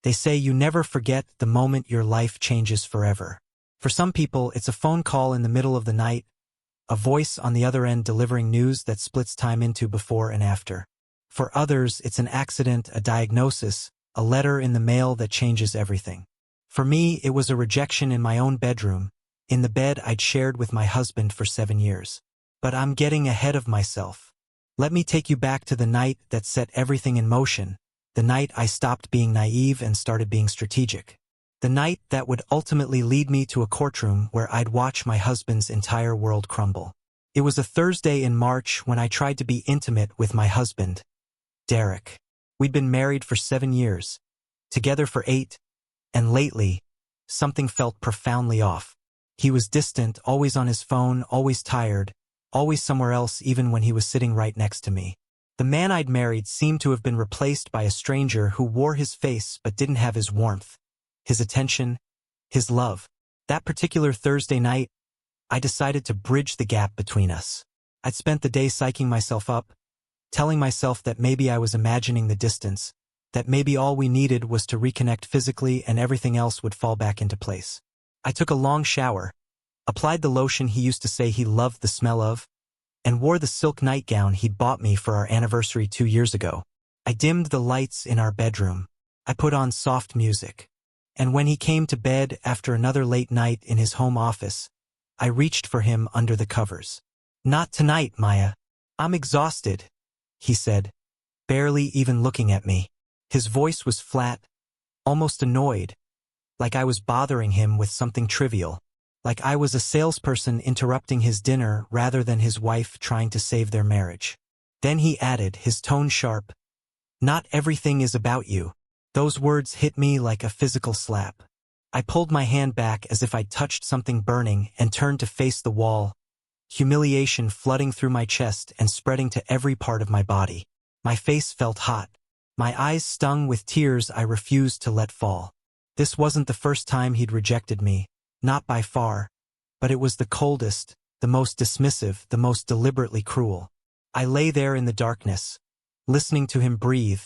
They say you never forget the moment your life changes forever. For some people, it's a phone call in the middle of the night, a voice on the other end delivering news that splits time into before and after. For others, it's an accident, a diagnosis, a letter in the mail that changes everything. For me, it was a rejection in my own bedroom, in the bed I'd shared with my husband for 7 years. But I'm getting ahead of myself. Let me take you back to the night that set everything in motion, the night I stopped being naive and started being strategic. The night that would ultimately lead me to a courtroom where I'd watch my husband's entire world crumble. It was a Thursday in March when I tried to be intimate with my husband, Derek. We'd been married for 7 years, together for 8, and lately, something felt profoundly off. He was distant, always on his phone, always tired, always somewhere else even when he was sitting right next to me. The man I'd married seemed to have been replaced by a stranger who wore his face but didn't have his warmth, his attention, his love. That particular Thursday night, I decided to bridge the gap between us. I'd spent the day psyching myself up, telling myself that maybe I was imagining the distance, that maybe all we needed was to reconnect physically and everything else would fall back into place. I took a long shower, applied the lotion he used to say he loved the smell of, and wore the silk nightgown he'd bought me for our anniversary 2 years ago. I dimmed the lights in our bedroom. I put on soft music. And when he came to bed after another late night in his home office, I reached for him under the covers. "Not tonight, Maya. I'm exhausted," he said, barely even looking at me. His voice was flat, almost annoyed, like I was bothering him with something trivial, like I was a salesperson interrupting his dinner rather than his wife trying to save their marriage. Then he added, his tone sharp, "Not everything is about you." Those words hit me like a physical slap. I pulled my hand back as if I'd touched something burning and turned to face the wall, humiliation flooding through my chest and spreading to every part of my body. My face felt hot. My eyes stung with tears I refused to let fall. This wasn't the first time he'd rejected me, not by far, but it was the coldest, the most dismissive, the most deliberately cruel. I lay there in the darkness, listening to him breathe,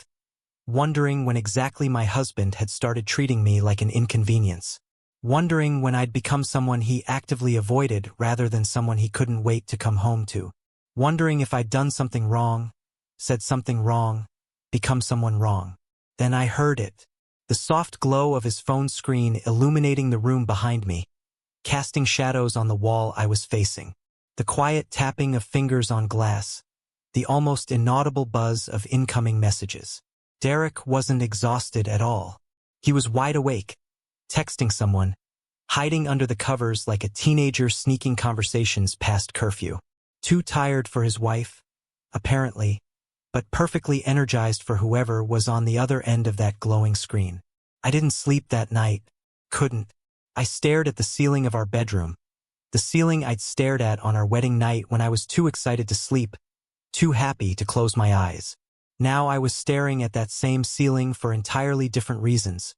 wondering when exactly my husband had started treating me like an inconvenience. Wondering when I'd become someone he actively avoided rather than someone he couldn't wait to come home to. Wondering if I'd done something wrong, said something wrong, become someone wrong. Then I heard it. The soft glow of his phone screen illuminating the room behind me, casting shadows on the wall I was facing. The quiet tapping of fingers on glass, the almost inaudible buzz of incoming messages. Derek wasn't exhausted at all. He was wide awake, texting someone, hiding under the covers like a teenager sneaking conversations past curfew. Too tired for his wife, apparently, but perfectly energized for whoever was on the other end of that glowing screen. I didn't sleep that night. Couldn't. I stared at the ceiling of our bedroom, the ceiling I'd stared at on our wedding night when I was too excited to sleep, too happy to close my eyes. Now I was staring at that same ceiling for entirely different reasons,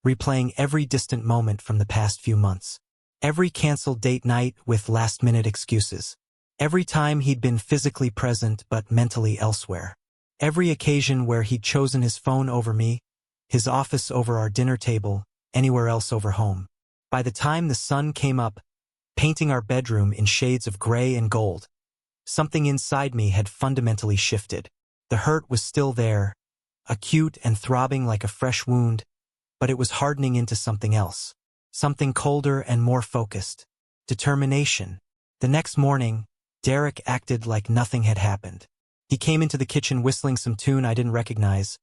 replaying every distant moment from the past few months. Every canceled date night with last-minute excuses. Every time he'd been physically present but mentally elsewhere. Every occasion where he'd chosen his phone over me, his office over our dinner table, anywhere else over home. By the time the sun came up, painting our bedroom in shades of gray and gold, something inside me had fundamentally shifted. The hurt was still there, acute and throbbing like a fresh wound, but it was hardening into something else. Something colder and more focused. Determination. The next morning, Derek acted like nothing had happened. He came into the kitchen whistling some tune I didn't recognize,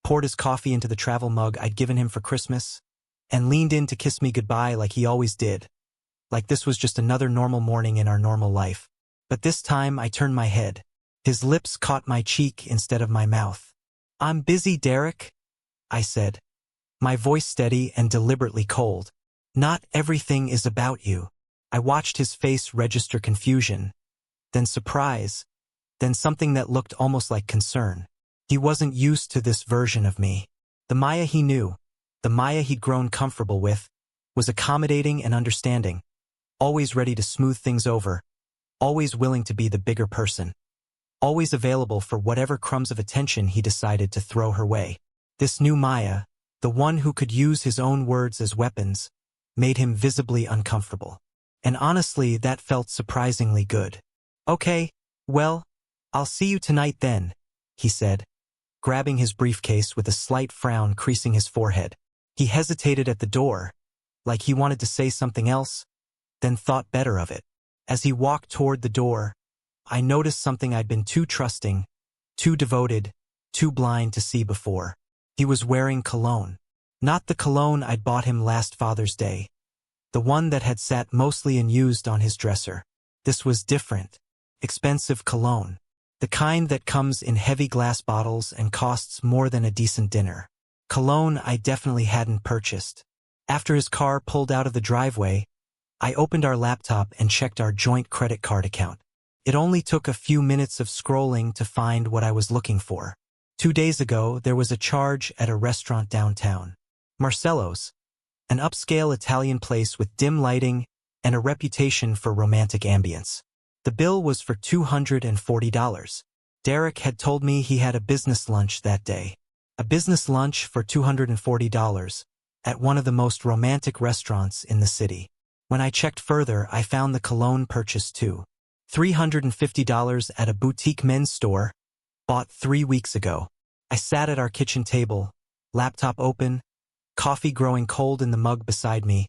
poured his coffee into the travel mug I'd given him for Christmas, and leaned in to kiss me goodbye like he always did, like this was just another normal morning in our normal life. But this time I turned my head. His lips caught my cheek instead of my mouth. "I'm busy, Derek," I said, my voice steady and deliberately cold. "Not everything is about you." I watched his face register confusion, then surprise, then something that looked almost like concern. He wasn't used to this version of me. The Maya he knew, the Maya he'd grown comfortable with, was accommodating and understanding, always ready to smooth things over, always willing to be the bigger person, always available for whatever crumbs of attention he decided to throw her way. This new Maya, the one who could use his own words as weapons, made him visibly uncomfortable. And honestly, that felt surprisingly good. "Okay, well, I'll see you tonight then," he said, grabbing his briefcase with a slight frown creasing his forehead. He hesitated at the door, like he wanted to say something else, then thought better of it. As he walked toward the door, I noticed something I'd been too trusting, too devoted, too blind to see before. He was wearing cologne. Not the cologne I'd bought him last Father's Day. The one that had sat mostly unused on his dresser. This was different. Expensive cologne. The kind that comes in heavy glass bottles and costs more than a decent dinner. Cologne I definitely hadn't purchased. After his car pulled out of the driveway, I opened our laptop and checked our joint credit card account. It only took a few minutes of scrolling to find what I was looking for. 2 days ago, there was a charge at a restaurant downtown. Marcello's, an upscale Italian place with dim lighting and a reputation for romantic ambience. The bill was for $240. Derek had told me he had a business lunch that day. A business lunch for $240 at one of the most romantic restaurants in the city. When I checked further, I found the cologne purchase too. $350 at a boutique men's store, bought 3 weeks ago. I sat at our kitchen table, laptop open, coffee growing cold in the mug beside me,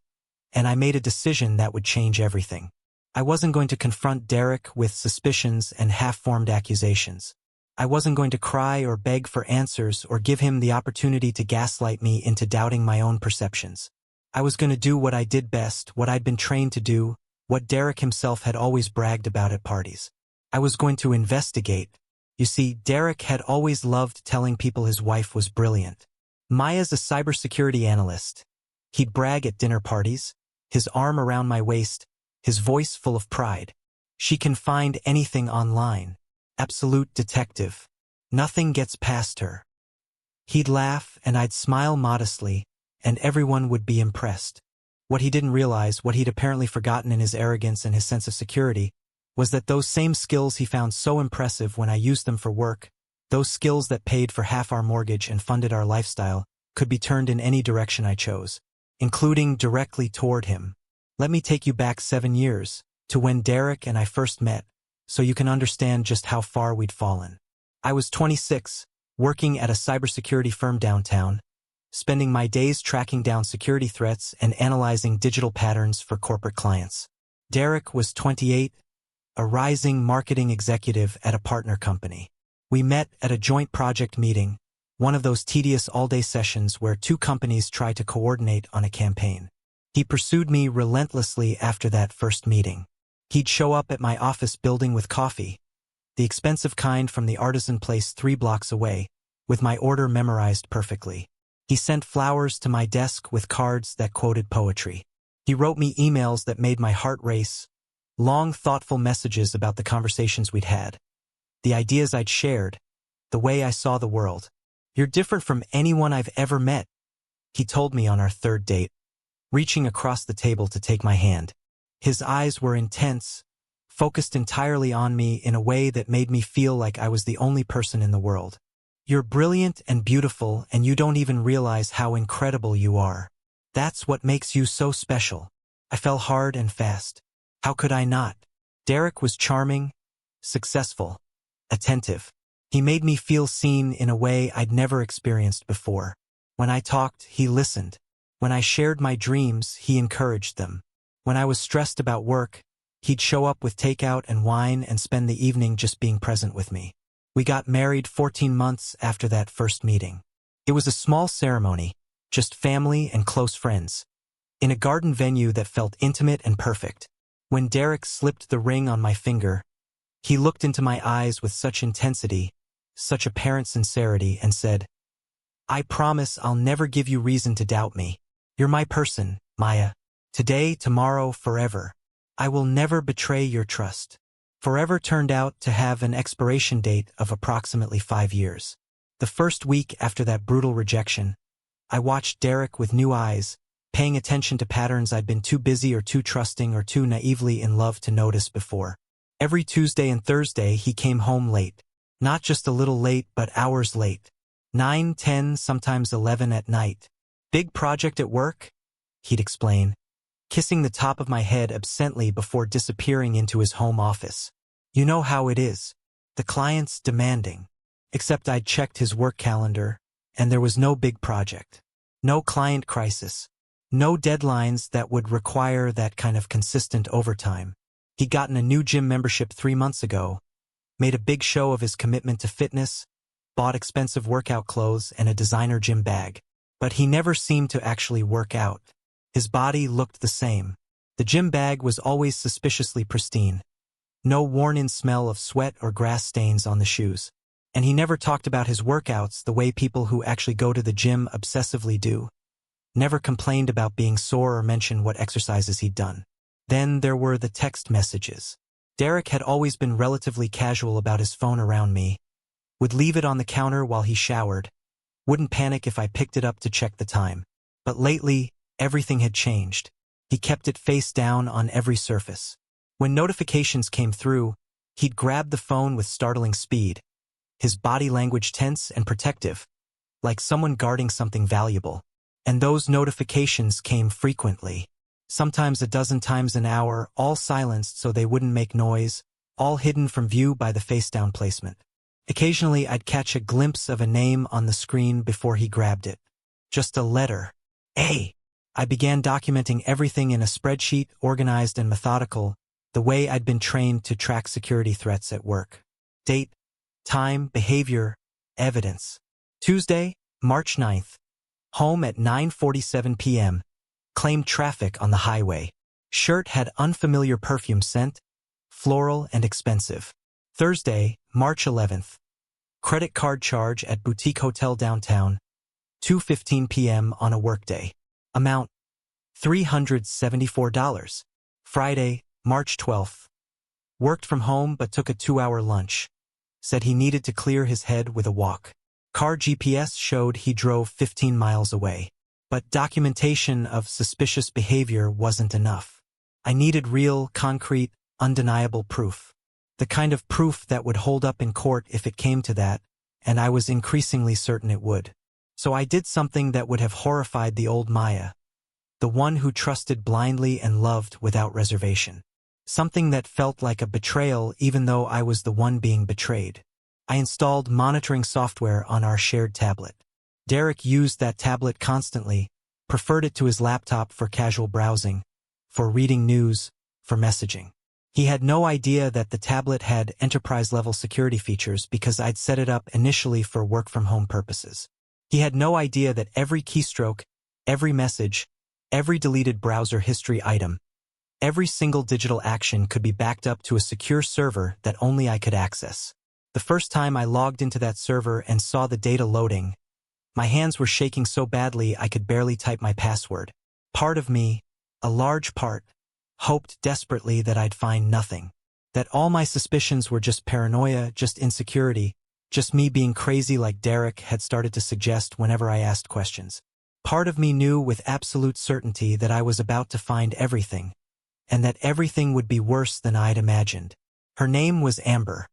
and I made a decision that would change everything. I wasn't going to confront Derek with suspicions and half-formed accusations. I wasn't going to cry or beg for answers or give him the opportunity to gaslight me into doubting my own perceptions. I was going to do what I did best, what I'd been trained to do, what Derek himself had always bragged about at parties. I was going to investigate. You see, Derek had always loved telling people his wife was brilliant. Maya's a cybersecurity analyst. He'd brag at dinner parties, his arm around my waist, his voice full of pride. She can find anything online. Absolute detective. Nothing gets past her. He'd laugh and I'd smile modestly, and everyone would be impressed. What he didn't realize, what he'd apparently forgotten in his arrogance and his sense of security, was that those same skills he found so impressive when I used them for work, those skills that paid for half our mortgage and funded our lifestyle, could be turned in any direction I chose, including directly toward him. Let me take you back 7 years, to when Derek and I first met, so you can understand just how far we'd fallen. I was 26, working at a cybersecurity firm downtown, spending my days tracking down security threats and analyzing digital patterns for corporate clients. Derek was 28, a rising marketing executive at a partner company. We met at a joint project meeting, one of those tedious all-day sessions where 2 companies try to coordinate on a campaign. He pursued me relentlessly after that first meeting. He'd show up at my office building with coffee, the expensive kind from the artisan place 3 blocks away, with my order memorized perfectly. He sent flowers to my desk with cards that quoted poetry. He wrote me emails that made my heart race, long, thoughtful messages about the conversations we'd had, the ideas I'd shared, the way I saw the world. "You're different from anyone I've ever met," he told me on our 3rd date, reaching across the table to take my hand. His eyes were intense, focused entirely on me in a way that made me feel like I was the only person in the world. "You're brilliant and beautiful, and you don't even realize how incredible you are. That's what makes you so special." I fell hard and fast. How could I not? Derek was charming, successful, attentive. He made me feel seen in a way I'd never experienced before. When I talked, he listened. When I shared my dreams, he encouraged them. When I was stressed about work, he'd show up with takeout and wine and spend the evening just being present with me. We got married 14 months after that first meeting. It was a small ceremony, just family and close friends, in a garden venue that felt intimate and perfect. When Derek slipped the ring on my finger, he looked into my eyes with such intensity, such apparent sincerity, and said, "I promise I'll never give you reason to doubt me. You're my person, Maya. Today, tomorrow, forever. I will never betray your trust." Forever turned out to have an expiration date of approximately 5 years. The first week after that brutal rejection, I watched Derek with new eyes, paying attention to patterns I'd been too busy or too trusting or too naively in love to notice before. Every Tuesday and Thursday he came home late. Not just a little late, but hours late. 9, 10, sometimes 11 at night. Big project at work? He'd explain, kissing the top of my head absently before disappearing into his home office. You know how it is. The client's demanding. Except I'd checked his work calendar, and there was no big project. No client crisis. No deadlines that would require that kind of consistent overtime. He'd gotten a new gym membership 3 months ago, made a big show of his commitment to fitness, bought expensive workout clothes and a designer gym bag. But he never seemed to actually work out. His body looked the same. The gym bag was always suspiciously pristine. No worn-in smell of sweat or grass stains on the shoes. And he never talked about his workouts the way people who actually go to the gym obsessively do. Never complained about being sore or mentioned what exercises he'd done. Then there were the text messages. Derek had always been relatively casual about his phone around me. Would leave it on the counter while he showered. Wouldn't panic if I picked it up to check the time. But lately, everything had changed. He kept it face down on every surface. When notifications came through, he'd grab the phone with startling speed. His body language tense and protective, like someone guarding something valuable. And those notifications came frequently. Sometimes a dozen times an hour, all silenced so they wouldn't make noise, all hidden from view by the face-down placement. Occasionally I'd catch a glimpse of a name on the screen before he grabbed it. Just a letter. A. I began documenting everything in a spreadsheet, organized and methodical, the way I'd been trained to track security threats at work. Date, time, behavior, evidence. Tuesday, March 9th. Home at 9:47 p.m. Claimed traffic on the highway. Shirt had unfamiliar perfume scent, floral and expensive. Thursday, March 11th. Credit card charge at boutique hotel downtown, 2:15 p.m. on a workday. Amount, $374. Friday, March 12th. Worked from home but took a 2-hour lunch. Said he needed to clear his head with a walk. Car GPS showed he drove 15 miles away. But documentation of suspicious behavior wasn't enough. I needed real, concrete, undeniable proof. The kind of proof that would hold up in court if it came to that, and I was increasingly certain it would. So I did something that would have horrified the old Maya, the one who trusted blindly and loved without reservation. Something that felt like a betrayal even though I was the one being betrayed. I installed monitoring software on our shared tablet. Derek used that tablet constantly, preferred it to his laptop for casual browsing, for reading news, for messaging. He had no idea that the tablet had enterprise-level security features because I'd set it up initially for work-from-home purposes. He had no idea that every keystroke, every message, every deleted browser history item, every single digital action could be backed up to a secure server that only I could access. The first time I logged into that server and saw the data loading, my hands were shaking so badly I could barely type my password. Part of me, a large part, hoped desperately that I'd find nothing. That all my suspicions were just paranoia, just insecurity, just me being crazy like Derek had started to suggest whenever I asked questions. Part of me knew with absolute certainty that I was about to find everything, and that everything would be worse than I'd imagined. Her name was Amber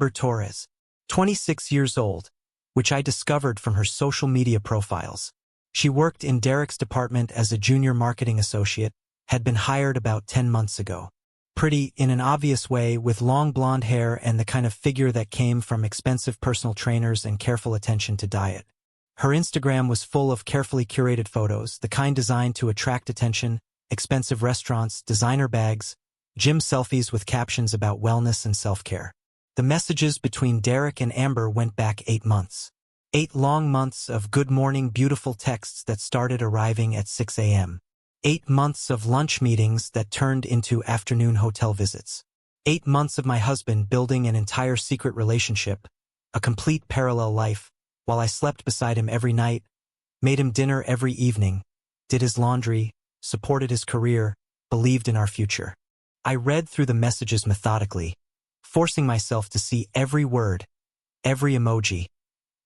Torres, 26 years old, which I discovered from her social media profiles. She worked in Derek's department as a junior marketing associate, had been hired about 10 months ago. Pretty, in an obvious way, with long blonde hair and the kind of figure that came from expensive personal trainers and careful attention to diet. Her Instagram was full of carefully curated photos, the kind designed to attract attention, expensive restaurants, designer bags, gym selfies with captions about wellness and self-care. The messages between Derek and Amber went back 8 months. 8 long months of good morning beautiful texts that started arriving at 6 a.m. 8 months of lunch meetings that turned into afternoon hotel visits. 8 months of my husband building an entire secret relationship, a complete parallel life, while I slept beside him every night, made him dinner every evening, did his laundry, supported his career, believed in our future. I read through the messages methodically, forcing myself to see every word, every emoji,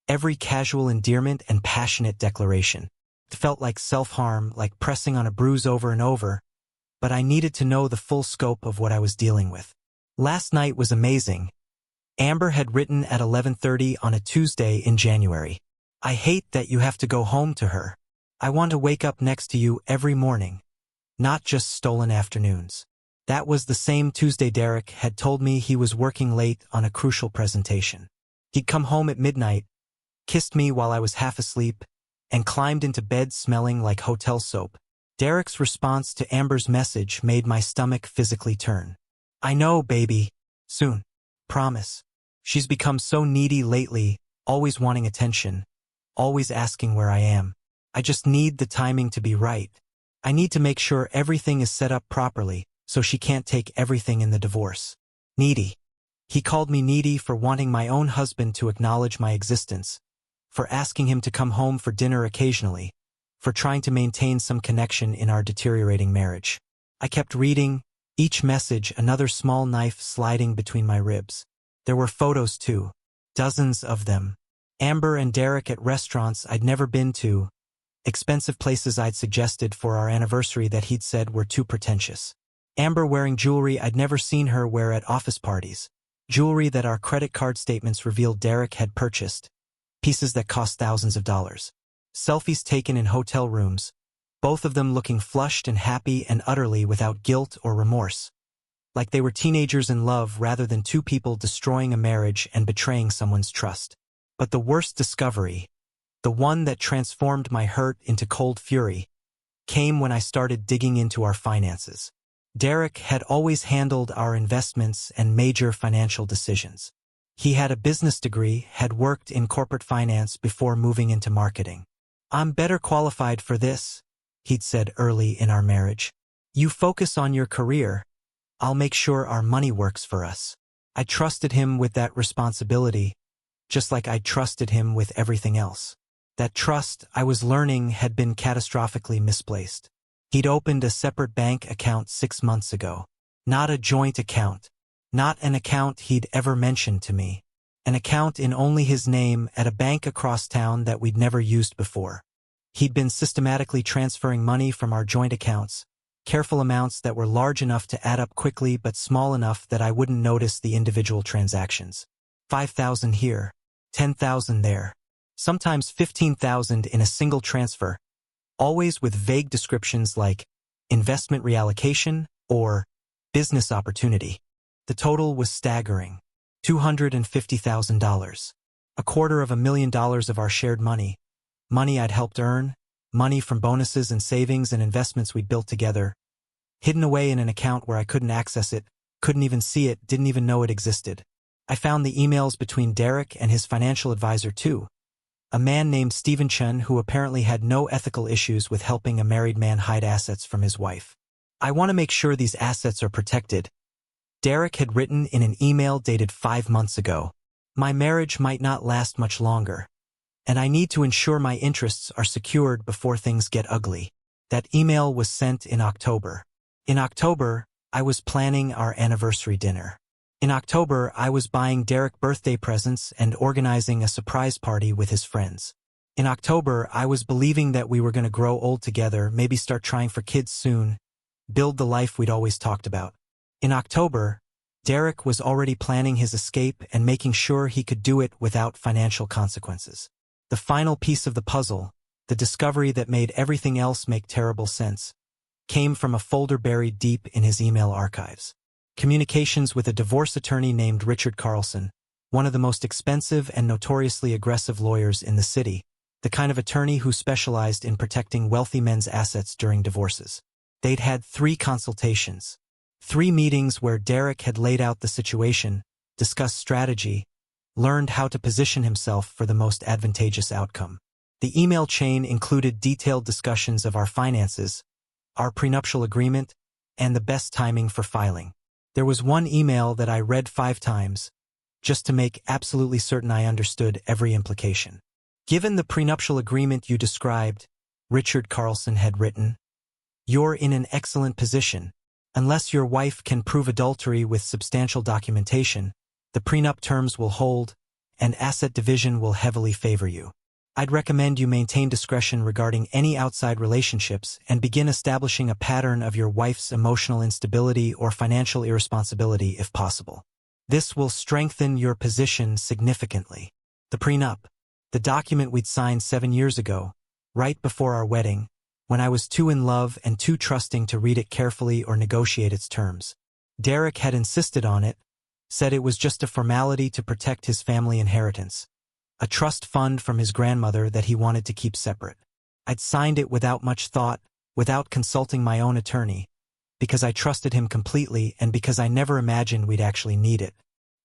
every casual endearment and passionate declaration. It felt like self-harm, like pressing on a bruise over and over, but I needed to know the full scope of what I was dealing with. Last night was amazing. Amber had written at 11:30 on a Tuesday in January. I hate that you have to go home to her. I want to wake up next to you every morning, not just stolen afternoons. That was the same Tuesday Derek had told me he was working late on a crucial presentation. He'd come home at midnight, kissed me while I was half asleep, and climbed into bed smelling like hotel soap. Derek's response to Amber's message made my stomach physically turn. I know, baby. Soon. Promise. She's become so needy lately, always wanting attention, always asking where I am. I just need the timing to be right. I need to make sure everything is set up properly, so she can't take everything in the divorce. Needy. He called me needy for wanting my own husband to acknowledge my existence, for asking him to come home for dinner occasionally, for trying to maintain some connection in our deteriorating marriage. I kept reading, each message another small knife sliding between my ribs. There were photos too, dozens of them. Amber and Derek at restaurants I'd never been to, expensive places I'd suggested for our anniversary that he'd said were too pretentious. Amber wearing jewelry I'd never seen her wear at office parties, jewelry that our credit card statements revealed Derek had purchased, pieces that cost thousands of dollars. Selfies taken in hotel rooms, both of them looking flushed and happy and utterly without guilt or remorse, like they were teenagers in love rather than two people destroying a marriage and betraying someone's trust. But the worst discovery, the one that transformed my hurt into cold fury, came when I started digging into our finances. Derek had always handled our investments and major financial decisions. He had a business degree, had worked in corporate finance before moving into marketing. I'm better qualified for this, he'd said early in our marriage. You focus on your career. I'll make sure our money works for us. I trusted him with that responsibility, just like I trusted him with everything else. That trust, I was learning, had been catastrophically misplaced. He'd opened a separate bank account 6 months ago. Not a joint account. Not an account he'd ever mentioned to me. An account in only his name at a bank across town that we'd never used before. He'd been systematically transferring money from our joint accounts, careful amounts that were large enough to add up quickly but small enough that I wouldn't notice the individual transactions. 5,000 here, 10,000 there. Sometimes 15,000 in a single transfer, always with vague descriptions like investment reallocation or business opportunity. The total was staggering. $250,000. $250,000 of our shared money. Money I'd helped earn, money from bonuses and savings and investments we'd built together, hidden away in an account where I couldn't access it, couldn't even see it, didn't even know it existed. I found the emails between Derek and his financial advisor too, a man named Stephen Chen who apparently had no ethical issues with helping a married man hide assets from his wife. I want to make sure these assets are protected, Derek had written in an email dated 5 months ago. My marriage might not last much longer, and I need to ensure my interests are secured before things get ugly. That email was sent in October. In October, I was planning our anniversary dinner. In October, I was buying Derek birthday presents and organizing a surprise party with his friends. In October, I was believing that we were going to grow old together, maybe start trying for kids soon, build the life we'd always talked about. In October, Derek was already planning his escape and making sure he could do it without financial consequences. The final piece of the puzzle, the discovery that made everything else make terrible sense, came from a folder buried deep in his email archives. Communications with a divorce attorney named Richard Carlson, one of the most expensive and notoriously aggressive lawyers in the city, the kind of attorney who specialized in protecting wealthy men's assets during divorces. They'd had 3 consultations, 3 meetings where Derek had laid out the situation, discussed strategy, learned how to position himself for the most advantageous outcome. The email chain included detailed discussions of our finances, our prenuptial agreement, and the best timing for filing. There was one email that I read 5 times, just to make absolutely certain I understood every implication. Given the prenuptial agreement you described, Richard Carlson had written, you're in an excellent position. Unless your wife can prove adultery with substantial documentation, the prenup terms will hold, and asset division will heavily favor you. I'd recommend you maintain discretion regarding any outside relationships and begin establishing a pattern of your wife's emotional instability or financial irresponsibility if possible. This will strengthen your position significantly. The prenup, the document we'd signed 7 years ago, right before our wedding, when I was too in love and too trusting to read it carefully or negotiate its terms. Derek had insisted on it, said it was just a formality to protect his family inheritance, a trust fund from his grandmother that he wanted to keep separate. I'd signed it without much thought, without consulting my own attorney, because I trusted him completely and because I never imagined we'd actually need it.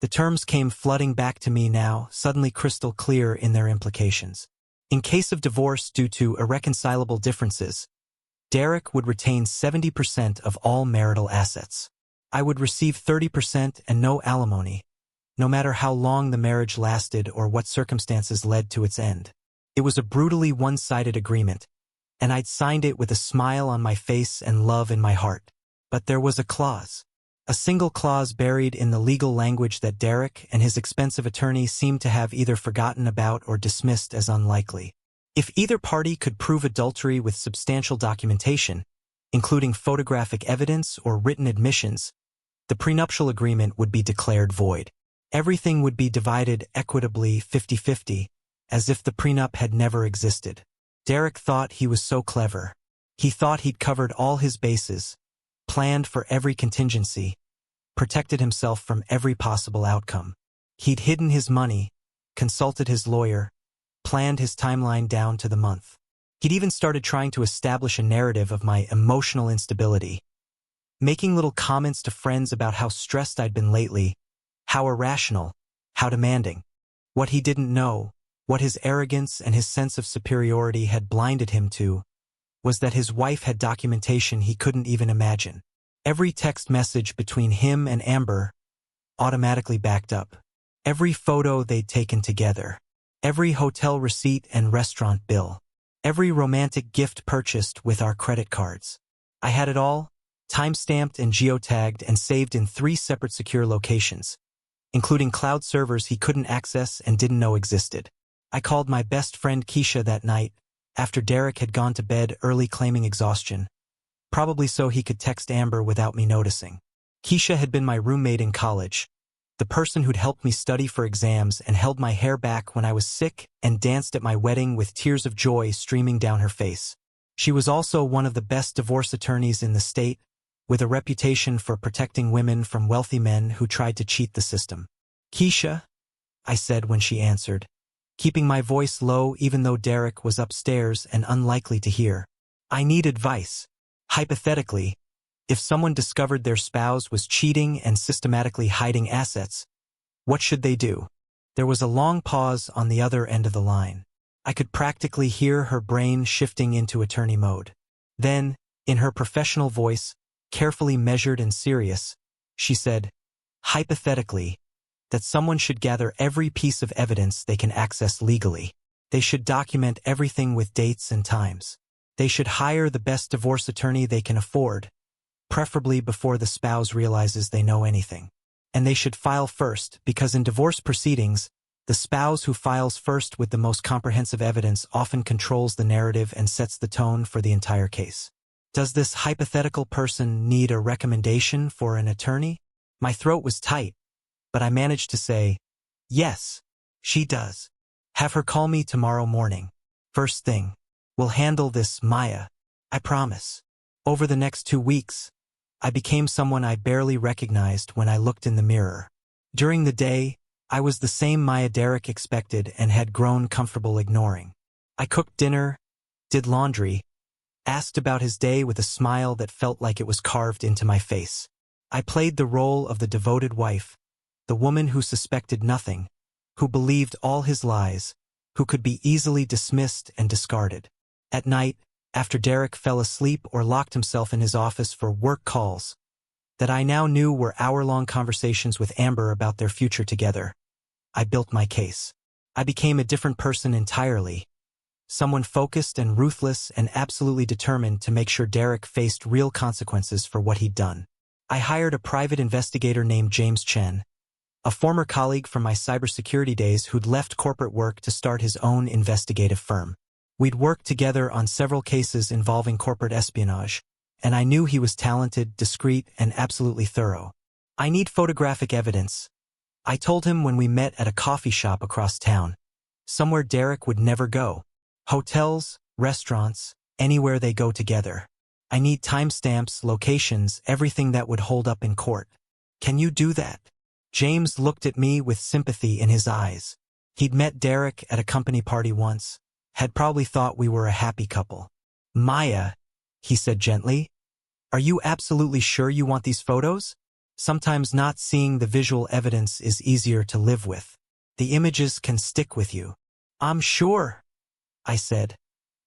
The terms came flooding back to me now, suddenly crystal clear in their implications. In case of divorce due to irreconcilable differences, Derek would retain 70% of all marital assets. I would receive 30% and no alimony, no matter how long the marriage lasted or what circumstances led to its end. It was a brutally one-sided agreement, and I'd signed it with a smile on my face and love in my heart. But there was a clause. A single clause buried in the legal language that Derek and his expensive attorney seemed to have either forgotten about or dismissed as unlikely. If either party could prove adultery with substantial documentation, including photographic evidence or written admissions, the prenuptial agreement would be declared void. Everything would be divided equitably 50-50, as if the prenup had never existed. Derek thought he was so clever. He thought he'd covered all his bases, planned for every contingency, protected himself from every possible outcome. He'd hidden his money, consulted his lawyer, planned his timeline down to the month. He'd even started trying to establish a narrative of my emotional instability, making little comments to friends about how stressed I'd been lately, how irrational, how demanding. What he didn't know, what his arrogance and his sense of superiority had blinded him to, was that his wife had documentation he couldn't even imagine. Every text message between him and Amber automatically backed up. Every photo they'd taken together. Every hotel receipt and restaurant bill. Every romantic gift purchased with our credit cards. I had it all, time-stamped and geotagged and saved in 3 separate secure locations, including cloud servers he couldn't access and didn't know existed. I called my best friend Keisha that night, after Derek had gone to bed early claiming exhaustion, probably so he could text Amber without me noticing. Keisha had been my roommate in college, the person who'd helped me study for exams and held my hair back when I was sick and danced at my wedding with tears of joy streaming down her face. She was also one of the best divorce attorneys in the state, with a reputation for protecting women from wealthy men who tried to cheat the system. "Keisha," I said when she answered, keeping my voice low even though Derek was upstairs and unlikely to hear. "I need advice. Hypothetically, if someone discovered their spouse was cheating and systematically hiding assets, what should they do?" There was a long pause on the other end of the line. I could practically hear her brain shifting into attorney mode. Then, in her professional voice, carefully measured and serious, she said, "Hypothetically, that someone should gather every piece of evidence they can access legally. They should document everything with dates and times. They should hire the best divorce attorney they can afford, preferably before the spouse realizes they know anything. And they should file first, because in divorce proceedings, the spouse who files first with the most comprehensive evidence often controls the narrative and sets the tone for the entire case." Does this hypothetical person need a recommendation for an attorney? My throat was tight, but I managed to say, "Yes, she does. Have her call me tomorrow morning. First thing. We'll handle this, Maya. I promise." Over the next 2 weeks, I became someone I barely recognized when I looked in the mirror. During the day, I was the same Maya Derek expected and had grown comfortable ignoring. I cooked dinner, did laundry, asked about his day with a smile that felt like it was carved into my face. I played the role of the devoted wife, the woman who suspected nothing, who believed all his lies, who could be easily dismissed and discarded. At night, after Derek fell asleep or locked himself in his office for work calls, that I now knew were hour-long conversations with Amber about their future together, I built my case. I became a different person entirely, someone focused and ruthless and absolutely determined to make sure Derek faced real consequences for what he'd done. I hired a private investigator named James Chen, a former colleague from my cybersecurity days who'd left corporate work to start his own investigative firm. We'd worked together on several cases involving corporate espionage, and I knew he was talented, discreet, and absolutely thorough. "I need photographic evidence," I told him when we met at a coffee shop across town, somewhere Derek would never go. Hotels, restaurants, anywhere they go together. I need timestamps, locations, everything that would hold up in court. Can you do that? James looked at me with sympathy in his eyes. He'd met Derek at a company party once, had probably thought we were a happy couple. Maya, he said gently, are you absolutely sure you want these photos? Sometimes not seeing the visual evidence is easier to live with. The images can stick with you. I'm sure, I said,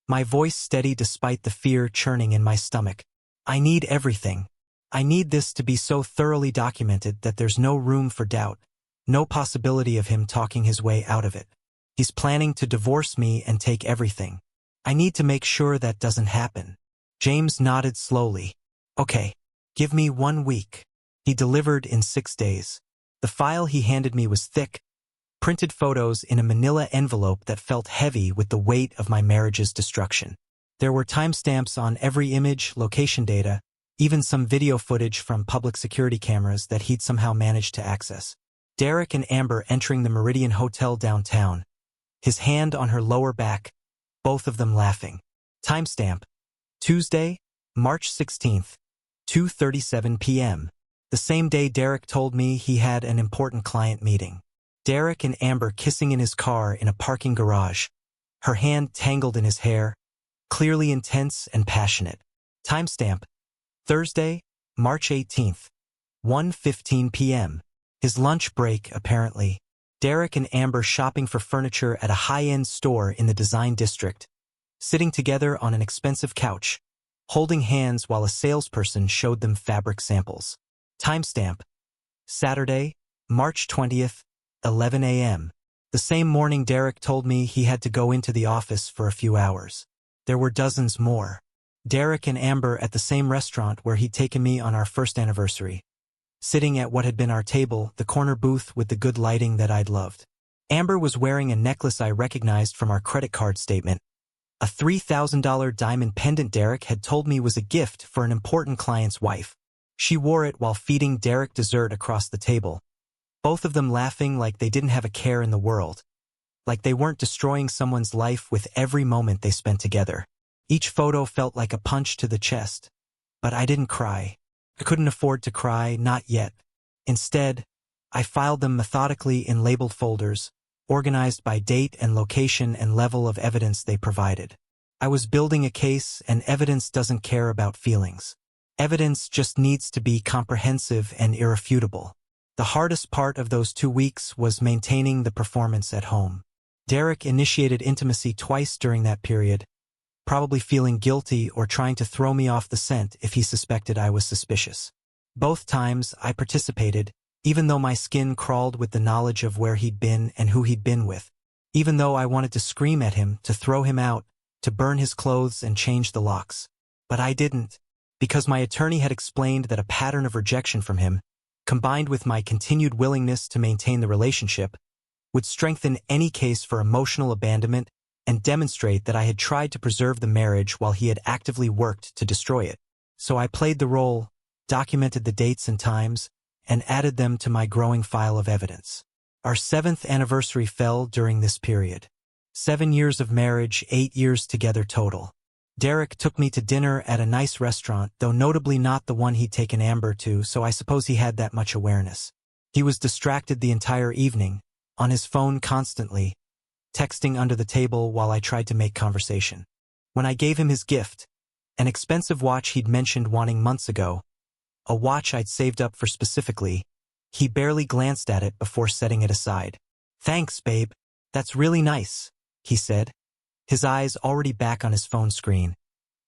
my voice steady despite the fear churning in my stomach. I need everything. I need this to be so thoroughly documented that there's no room for doubt, no possibility of him talking his way out of it. He's planning to divorce me and take everything. I need to make sure that doesn't happen. James nodded slowly. Okay, give me 1 week. He delivered in 6 days. The file he handed me was thick, printed photos in a manila envelope that felt heavy with the weight of my marriage's destruction. There were timestamps on every image, location data, even some video footage from public security cameras that he'd somehow managed to access. Derek and Amber entering the Meridian Hotel downtown, his hand on her lower back, both of them laughing. Timestamp: Tuesday, March 16th, 2:37 p.m. The same day Derek told me he had an important client meeting. Derek and Amber kissing in his car in a parking garage, her hand tangled in his hair, clearly intense and passionate. Timestamp: Thursday, March 18th, 1:15 p.m. His lunch break, apparently. Derek and Amber shopping for furniture at a high-end store in the design district, sitting together on an expensive couch, holding hands while a salesperson showed them fabric samples. Timestamp: Saturday, March 20th, 11 a.m. The same morning Derek told me he had to go into the office for a few hours. There were dozens more. Derek and Amber at the same restaurant where he'd taken me on our first anniversary, sitting at what had been our table, the corner booth with the good lighting that I'd loved. Amber was wearing a necklace I recognized from our credit card statement, a $3,000 diamond pendant Derek had told me was a gift for an important client's wife. She wore it while feeding Derek dessert across the table, both of them laughing like they didn't have a care in the world, like they weren't destroying someone's life with every moment they spent together. Each photo felt like a punch to the chest, but I didn't cry. I couldn't afford to cry, not yet. Instead, I filed them methodically in labeled folders, organized by date and location and level of evidence they provided. I was building a case, and evidence doesn't care about feelings. Evidence just needs to be comprehensive and irrefutable. The hardest part of those 2 weeks was maintaining the performance at home. Derek initiated intimacy twice during that period, probably feeling guilty or trying to throw me off the scent if he suspected I was suspicious. Both times I participated, even though my skin crawled with the knowledge of where he'd been and who he'd been with, even though I wanted to scream at him, to throw him out, to burn his clothes and change the locks. But I didn't, because my attorney had explained that a pattern of rejection from him, combined with my continued willingness to maintain the relationship, would strengthen any case for emotional abandonment and demonstrate that I had tried to preserve the marriage while he had actively worked to destroy it. So I played the role, documented the dates and times, and added them to my growing file of evidence. Our 7th anniversary fell during this period. 7 years of marriage, 8 years together total. Derek took me to dinner at a nice restaurant, though notably not the one he'd taken Amber to, so I suppose he had that much awareness. He was distracted the entire evening, on his phone constantly, texting under the table while I tried to make conversation. When I gave him his gift, an expensive watch he'd mentioned wanting months ago, a watch I'd saved up for specifically, he barely glanced at it before setting it aside. "Thanks, babe. That's really nice," he said, his eyes already back on his phone screen,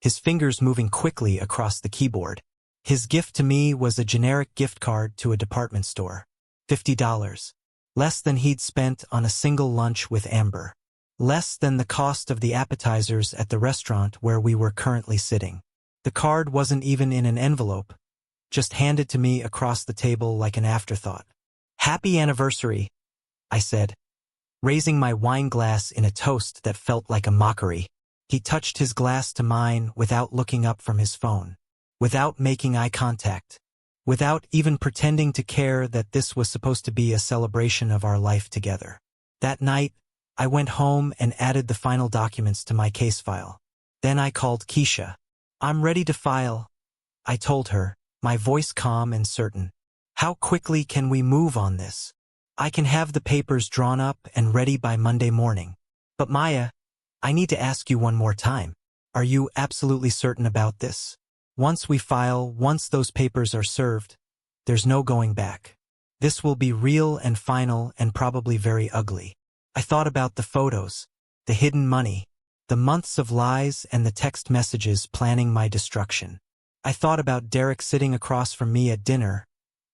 his fingers moving quickly across the keyboard. His gift to me was a generic gift card to a department store. $50. Less than he'd spent on a single lunch with Amber. Less than the cost of the appetizers at the restaurant where we were currently sitting. The card wasn't even in an envelope, just handed to me across the table like an afterthought. "Happy anniversary," I said, raising my wine glass in a toast that felt like a mockery. He touched his glass to mine without looking up from his phone, without making eye contact, without even pretending to care that this was supposed to be a celebration of our life together. That night, I went home and added the final documents to my case file. Then I called Keisha. "I'm ready to file," I told her, my voice calm and certain. "How quickly can we move on this? I can have the papers drawn up and ready by Monday morning. But Maya, I need to ask you one more time. Are you absolutely certain about this? Once we file, once those papers are served, there's no going back. This will be real and final and probably very ugly." I thought about the photos, the hidden money, the months of lies and the text messages planning my destruction. I thought about Derek sitting across from me at dinner,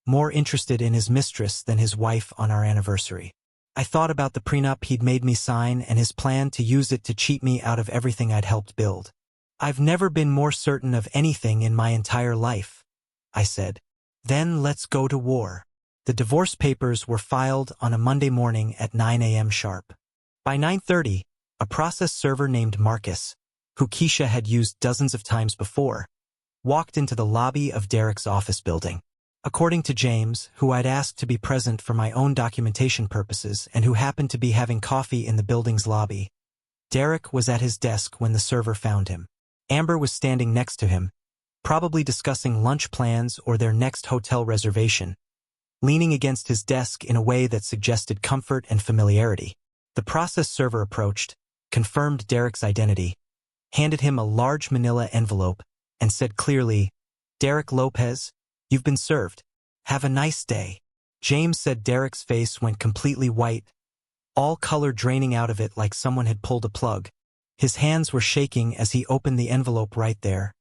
more interested in his mistress than his wife on our anniversary. I thought about the prenup he'd made me sign and his plan to use it to cheat me out of everything I'd helped build. "I've never been more certain of anything in my entire life," I said. "Then let's go to war." The divorce papers were filed on a Monday morning at 9 a.m. sharp. By 9:30, a process server named Marcus, who Keisha had used dozens of times before, walked into the lobby of Derek's office building. According to James, who I'd asked to be present for my own documentation purposes and who happened to be having coffee in the building's lobby, Derek was at his desk when the server found him. Amber was standing next to him, probably discussing lunch plans or their next hotel reservation, leaning against his desk in a way that suggested comfort and familiarity. The process server approached, confirmed Derek's identity, handed him a large manila envelope, and said clearly, "Derek Lopez, you've been served. Have a nice day." James said Derek's face went completely white, all color draining out of it like someone had pulled a plug. His hands were shaking as he opened the envelope right there,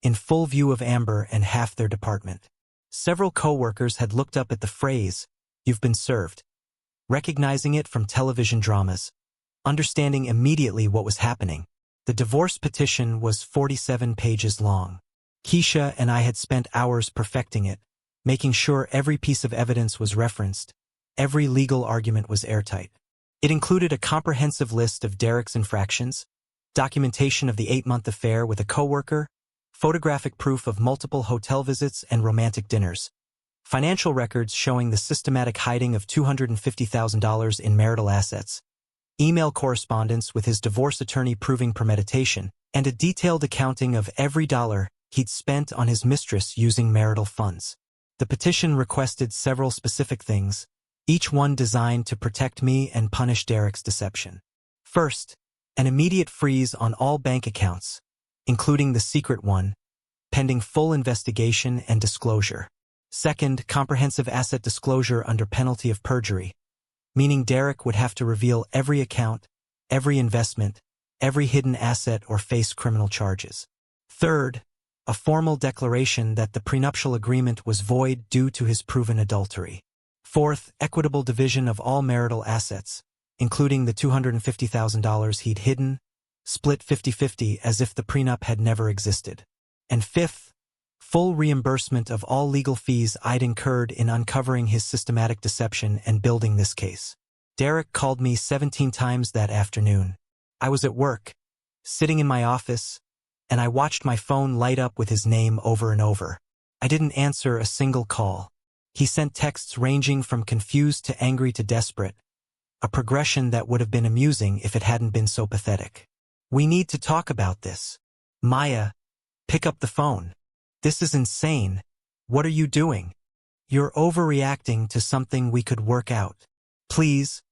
in full view of Amber and half their department. Several co-workers had looked up at the phrase, "You've been served," recognizing it from television dramas, understanding immediately what was happening. The divorce petition was 47 pages long. Keisha and I had spent hours perfecting it, making sure every piece of evidence was referenced, every legal argument was airtight. It included a comprehensive list of Derek's infractions, documentation of the 8-month affair with a coworker, photographic proof of multiple hotel visits and romantic dinners, financial records showing the systematic hiding of $250,000 in marital assets, email correspondence with his divorce attorney proving premeditation, and a detailed accounting of every dollar he'd spent on his mistress using marital funds. The petition requested several specific things, each one designed to protect me and punish Derek's deception. First, an immediate freeze on all bank accounts, including the secret one, pending full investigation and disclosure. Second, comprehensive asset disclosure under penalty of perjury, meaning Derek would have to reveal every account, every investment, every hidden asset or face criminal charges. Third, a formal declaration that the prenuptial agreement was void due to his proven adultery. Fourth, equitable division of all marital assets, including the $250,000 he'd hidden, split 50-50 as if the prenup had never existed. And fifth, full reimbursement of all legal fees I'd incurred in uncovering his systematic deception and building this case. Derek called me 17 times that afternoon. I was at work, sitting in my office, and I watched my phone light up with his name over and over. I didn't answer a single call. He sent texts ranging from confused to angry to desperate, a progression that would have been amusing if it hadn't been so pathetic. "We need to talk about this. Maya, pick up the phone. This is insane. What are you doing? You're overreacting to something we could work out. Please,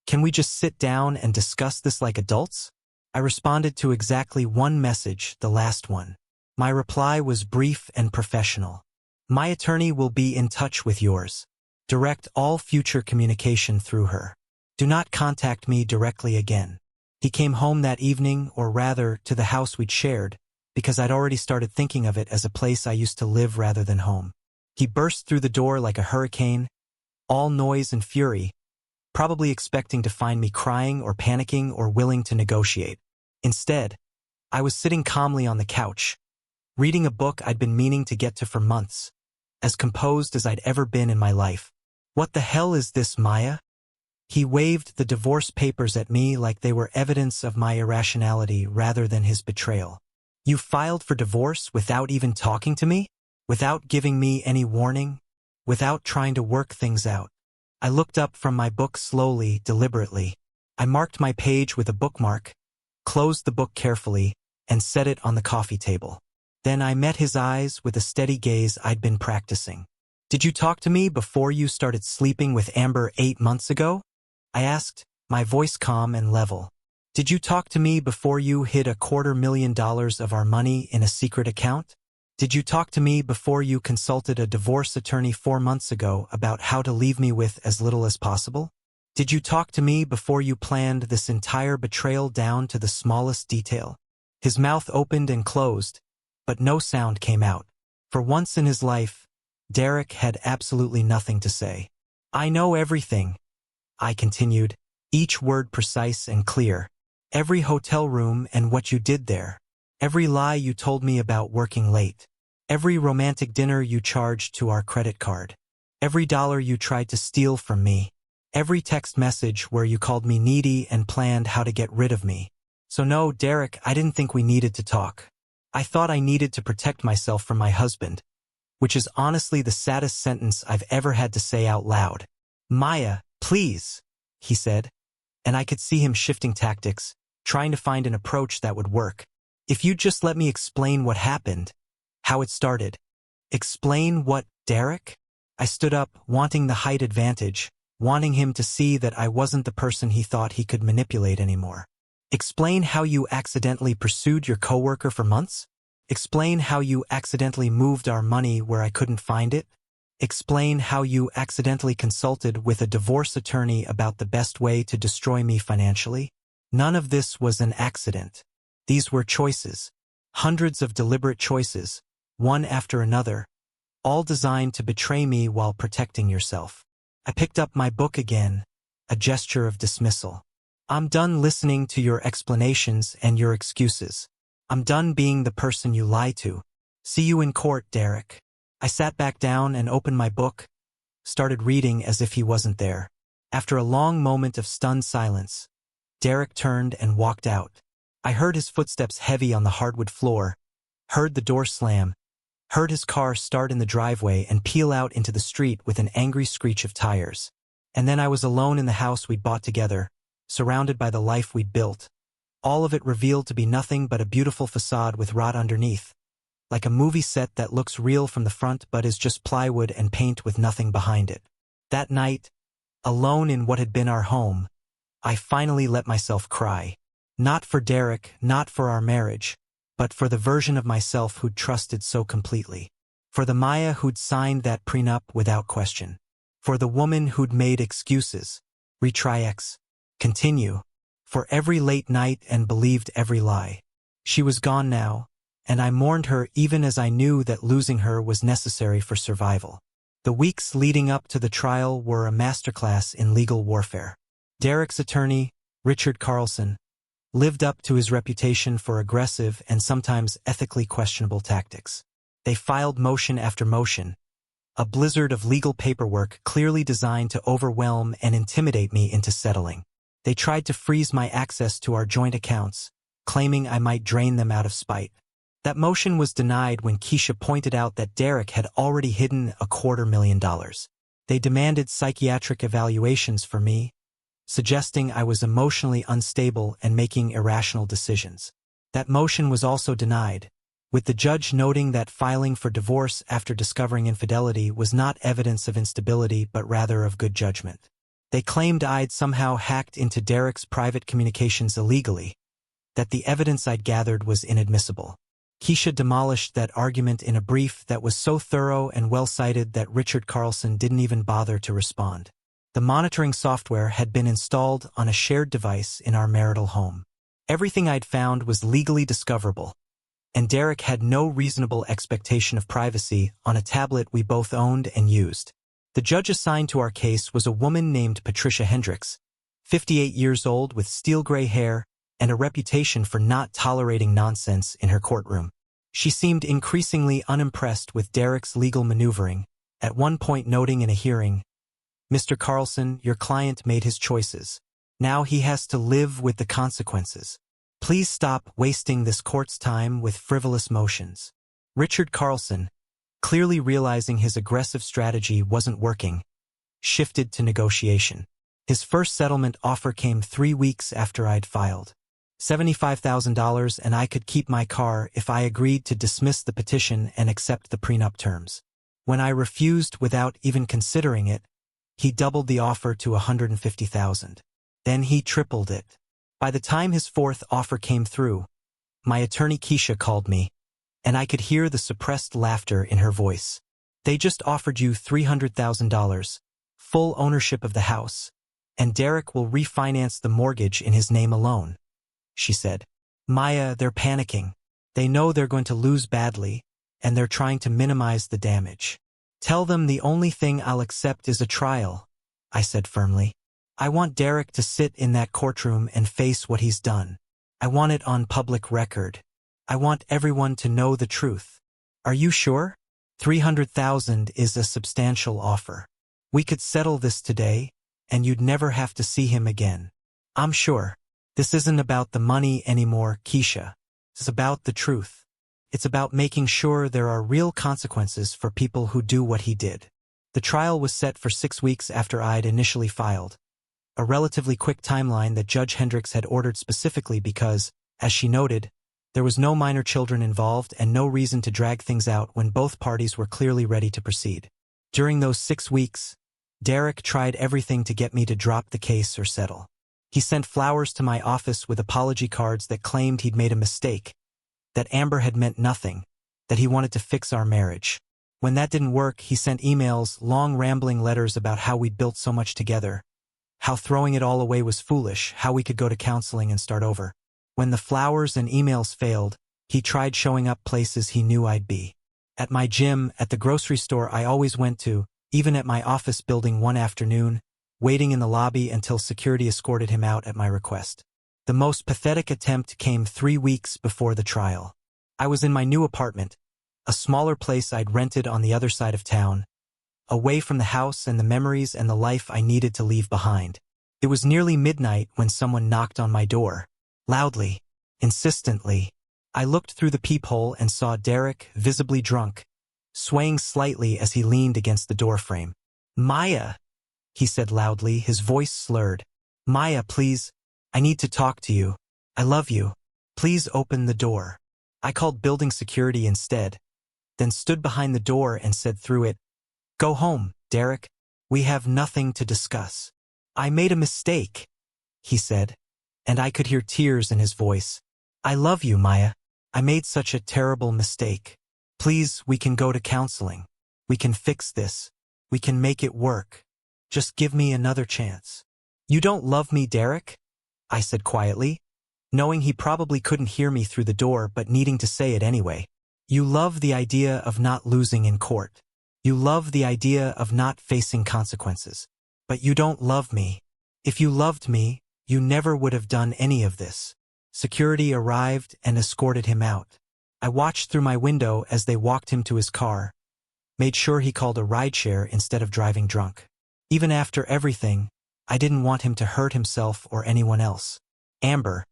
can we just sit down and discuss this like adults?" I responded to exactly one message, the last one. My reply was brief and professional. "My attorney will be in touch with yours. Direct all future communication through her. Do not contact me directly again." He came home that evening, or rather, to the house we'd shared, because I'd already started thinking of it as a place I used to live rather than home. He burst through the door like a hurricane, all noise and fury, probably expecting to find me crying or panicking or willing to negotiate. Instead, I was sitting calmly on the couch, reading a book I'd been meaning to get to for months, as composed as I'd ever been in my life. "What the hell is this, Maya?" He waved the divorce papers at me like they were evidence of my irrationality rather than his betrayal. "You filed for divorce without even talking to me? Without giving me any warning? Without trying to work things out?" I looked up from my book slowly, deliberately. I marked my page with a bookmark, closed the book carefully, and set it on the coffee table. Then I met his eyes with a steady gaze I'd been practicing. "Did you talk to me before you started sleeping with Amber 8 months ago?" I asked, my voice calm and level. "Did you talk to me before you hid $250,000 of our money in a secret account? Did you talk to me before you consulted a divorce attorney 4 months ago about how to leave me with as little as possible? Did you talk to me before you planned this entire betrayal down to the smallest detail?" His mouth opened and closed, but no sound came out. For once in his life, Derek had absolutely nothing to say. "I know everything," I continued, each word precise and clear. "Every hotel room and what you did there. Every lie you told me about working late. Every romantic dinner you charged to our credit card. Every dollar you tried to steal from me. Every text message where you called me needy and planned how to get rid of me. So no, Derek, I didn't think we needed to talk. I thought I needed to protect myself from my husband," which is honestly the saddest sentence I've ever had to say out loud. "Maya, please," he said, and I could see him shifting tactics, trying to find an approach that would work. "If you'd just let me explain what happened, how it started." "Explain what, Derek?" I stood up, wanting the height advantage, wanting him to see that I wasn't the person he thought he could manipulate anymore. "Explain how you accidentally pursued your coworker for months? Explain how you accidentally moved our money where I couldn't find it? Explain how you accidentally consulted with a divorce attorney about the best way to destroy me financially? None of this was an accident. These were choices. Hundreds of deliberate choices, one after another, all designed to betray me while protecting yourself." I picked up my book again, a gesture of dismissal. "I'm done listening to your explanations and your excuses. I'm done being the person you lie to. See you in court, Derek." I sat back down and opened my book, started reading as if he wasn't there. After a long moment of stunned silence, Derek turned and walked out. I heard his footsteps heavy on the hardwood floor, heard the door slam, heard his car start in the driveway and peel out into the street with an angry screech of tires. And then I was alone in the house we'd bought together, surrounded by the life we'd built. All of it revealed to be nothing but a beautiful facade with rot underneath, like a movie set that looks real from the front but is just plywood and paint with nothing behind it. That night, alone in what had been our home, I finally let myself cry. Not for Derek, not for our marriage, but for the version of myself who'd trusted so completely. For the Maya who'd signed that prenup without question. For the woman who'd made excuses, continue, for every late night and believed every lie. She was gone now, and I mourned her even as I knew that losing her was necessary for survival. The weeks leading up to the trial were a masterclass in legal warfare. Derek's attorney, Richard Carlson, lived up to his reputation for aggressive and sometimes ethically questionable tactics. They filed motion after motion, a blizzard of legal paperwork clearly designed to overwhelm and intimidate me into settling. They tried to freeze my access to our joint accounts, claiming I might drain them out of spite. That motion was denied when Keisha pointed out that Derek had already hidden $250,000. They demanded psychiatric evaluations for me, suggesting I was emotionally unstable and making irrational decisions. That motion was also denied, with the judge noting that filing for divorce after discovering infidelity was not evidence of instability but rather of good judgment. They claimed I'd somehow hacked into Derek's private communications illegally, that the evidence I'd gathered was inadmissible. Keisha demolished that argument in a brief that was so thorough and well-cited that Richard Carlson didn't even bother to respond. The monitoring software had been installed on a shared device in our marital home. Everything I'd found was legally discoverable, and Derek had no reasonable expectation of privacy on a tablet we both owned and used. The judge assigned to our case was a woman named Patricia Hendricks, 58 years old with steel-gray hair and a reputation for not tolerating nonsense in her courtroom. She seemed increasingly unimpressed with Derek's legal maneuvering, at one point noting in a hearing, "Mr. Carlson, your client made his choices. Now he has to live with the consequences. Please stop wasting this court's time with frivolous motions." Richard Carlson, clearly realizing his aggressive strategy wasn't working, shifted to negotiation. His first settlement offer came 3 weeks after I'd filed. $75,000 and I could keep my car if I agreed to dismiss the petition and accept the prenup terms. When I refused without even considering it, he doubled the offer to $150,000. Then he tripled it. By the time his fourth offer came through, my attorney Keisha called me, and I could hear the suppressed laughter in her voice. They just offered you $300,000, full ownership of the house, and Derek will refinance the mortgage in his name alone, she said. Maya, they're panicking. They know they're going to lose badly, and they're trying to minimize the damage. Tell them the only thing I'll accept is a trial, I said firmly. I want Derek to sit in that courtroom and face what he's done. I want it on public record. I want everyone to know the truth. Are you sure? $300,000 is a substantial offer. We could settle this today, and you'd never have to see him again. I'm sure. This isn't about the money anymore, Keisha. It's about the truth. It's about making sure there are real consequences for people who do what he did. The trial was set for 6 weeks after I'd initially filed, a relatively quick timeline that Judge Hendricks had ordered specifically because, as she noted, there was no minor children involved and no reason to drag things out when both parties were clearly ready to proceed. During those 6 weeks, Derek tried everything to get me to drop the case or settle. He sent flowers to my office with apology cards that claimed he'd made a mistake, that Amber had meant nothing, that he wanted to fix our marriage. When that didn't work, he sent emails, long rambling letters about how we'd built so much together, how throwing it all away was foolish, how we could go to counseling and start over. When the flowers and emails failed, he tried showing up places he knew I'd be. At my gym, at the grocery store I always went to, even at my office building one afternoon, waiting in the lobby until security escorted him out at my request. The most pathetic attempt came 3 weeks before the trial. I was in my new apartment, a smaller place I'd rented on the other side of town, away from the house and the memories and the life I needed to leave behind. It was nearly midnight when someone knocked on my door. Loudly, insistently. I looked through the peephole and saw Derek, visibly drunk, swaying slightly as he leaned against the doorframe. Maya, he said loudly, his voice slurred. Maya, please, I need to talk to you. I love you. Please open the door. I called building security instead, then stood behind the door and said through it, Go home, Derek. We have nothing to discuss. I made a mistake, he said, and I could hear tears in his voice. I love you, Maya. I made such a terrible mistake. Please, we can go to counseling. We can fix this. We can make it work. Just give me another chance. You don't love me, Derek? I said quietly, knowing he probably couldn't hear me through the door but needing to say it anyway. You love the idea of not losing in court. You love the idea of not facing consequences. But you don't love me. If you loved me, you never would have done any of this. Security arrived and escorted him out. I watched through my window as they walked him to his car, made sure he called a rideshare instead of driving drunk. Even after everything, I didn't want him to hurt himself or anyone else. Amber,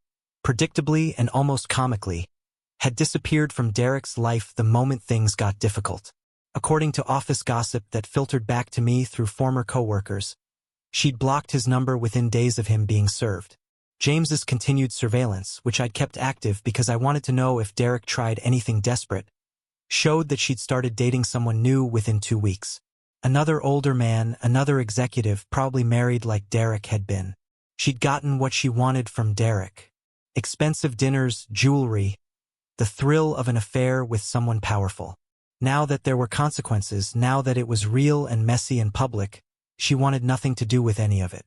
predictably and almost comically, had disappeared from Derek's life the moment things got difficult. According to office gossip that filtered back to me through former coworkers, she'd blocked his number within days of him being served. James's continued surveillance, which I'd kept active because I wanted to know if Derek tried anything desperate, showed that she'd started dating someone new within 2 weeks. Another older man, another executive, probably married like Derek had been. She'd gotten what she wanted from Derek. Expensive dinners, jewelry, the thrill of an affair with someone powerful. Now that there were consequences, now that it was real and messy and public, she wanted nothing to do with any of it.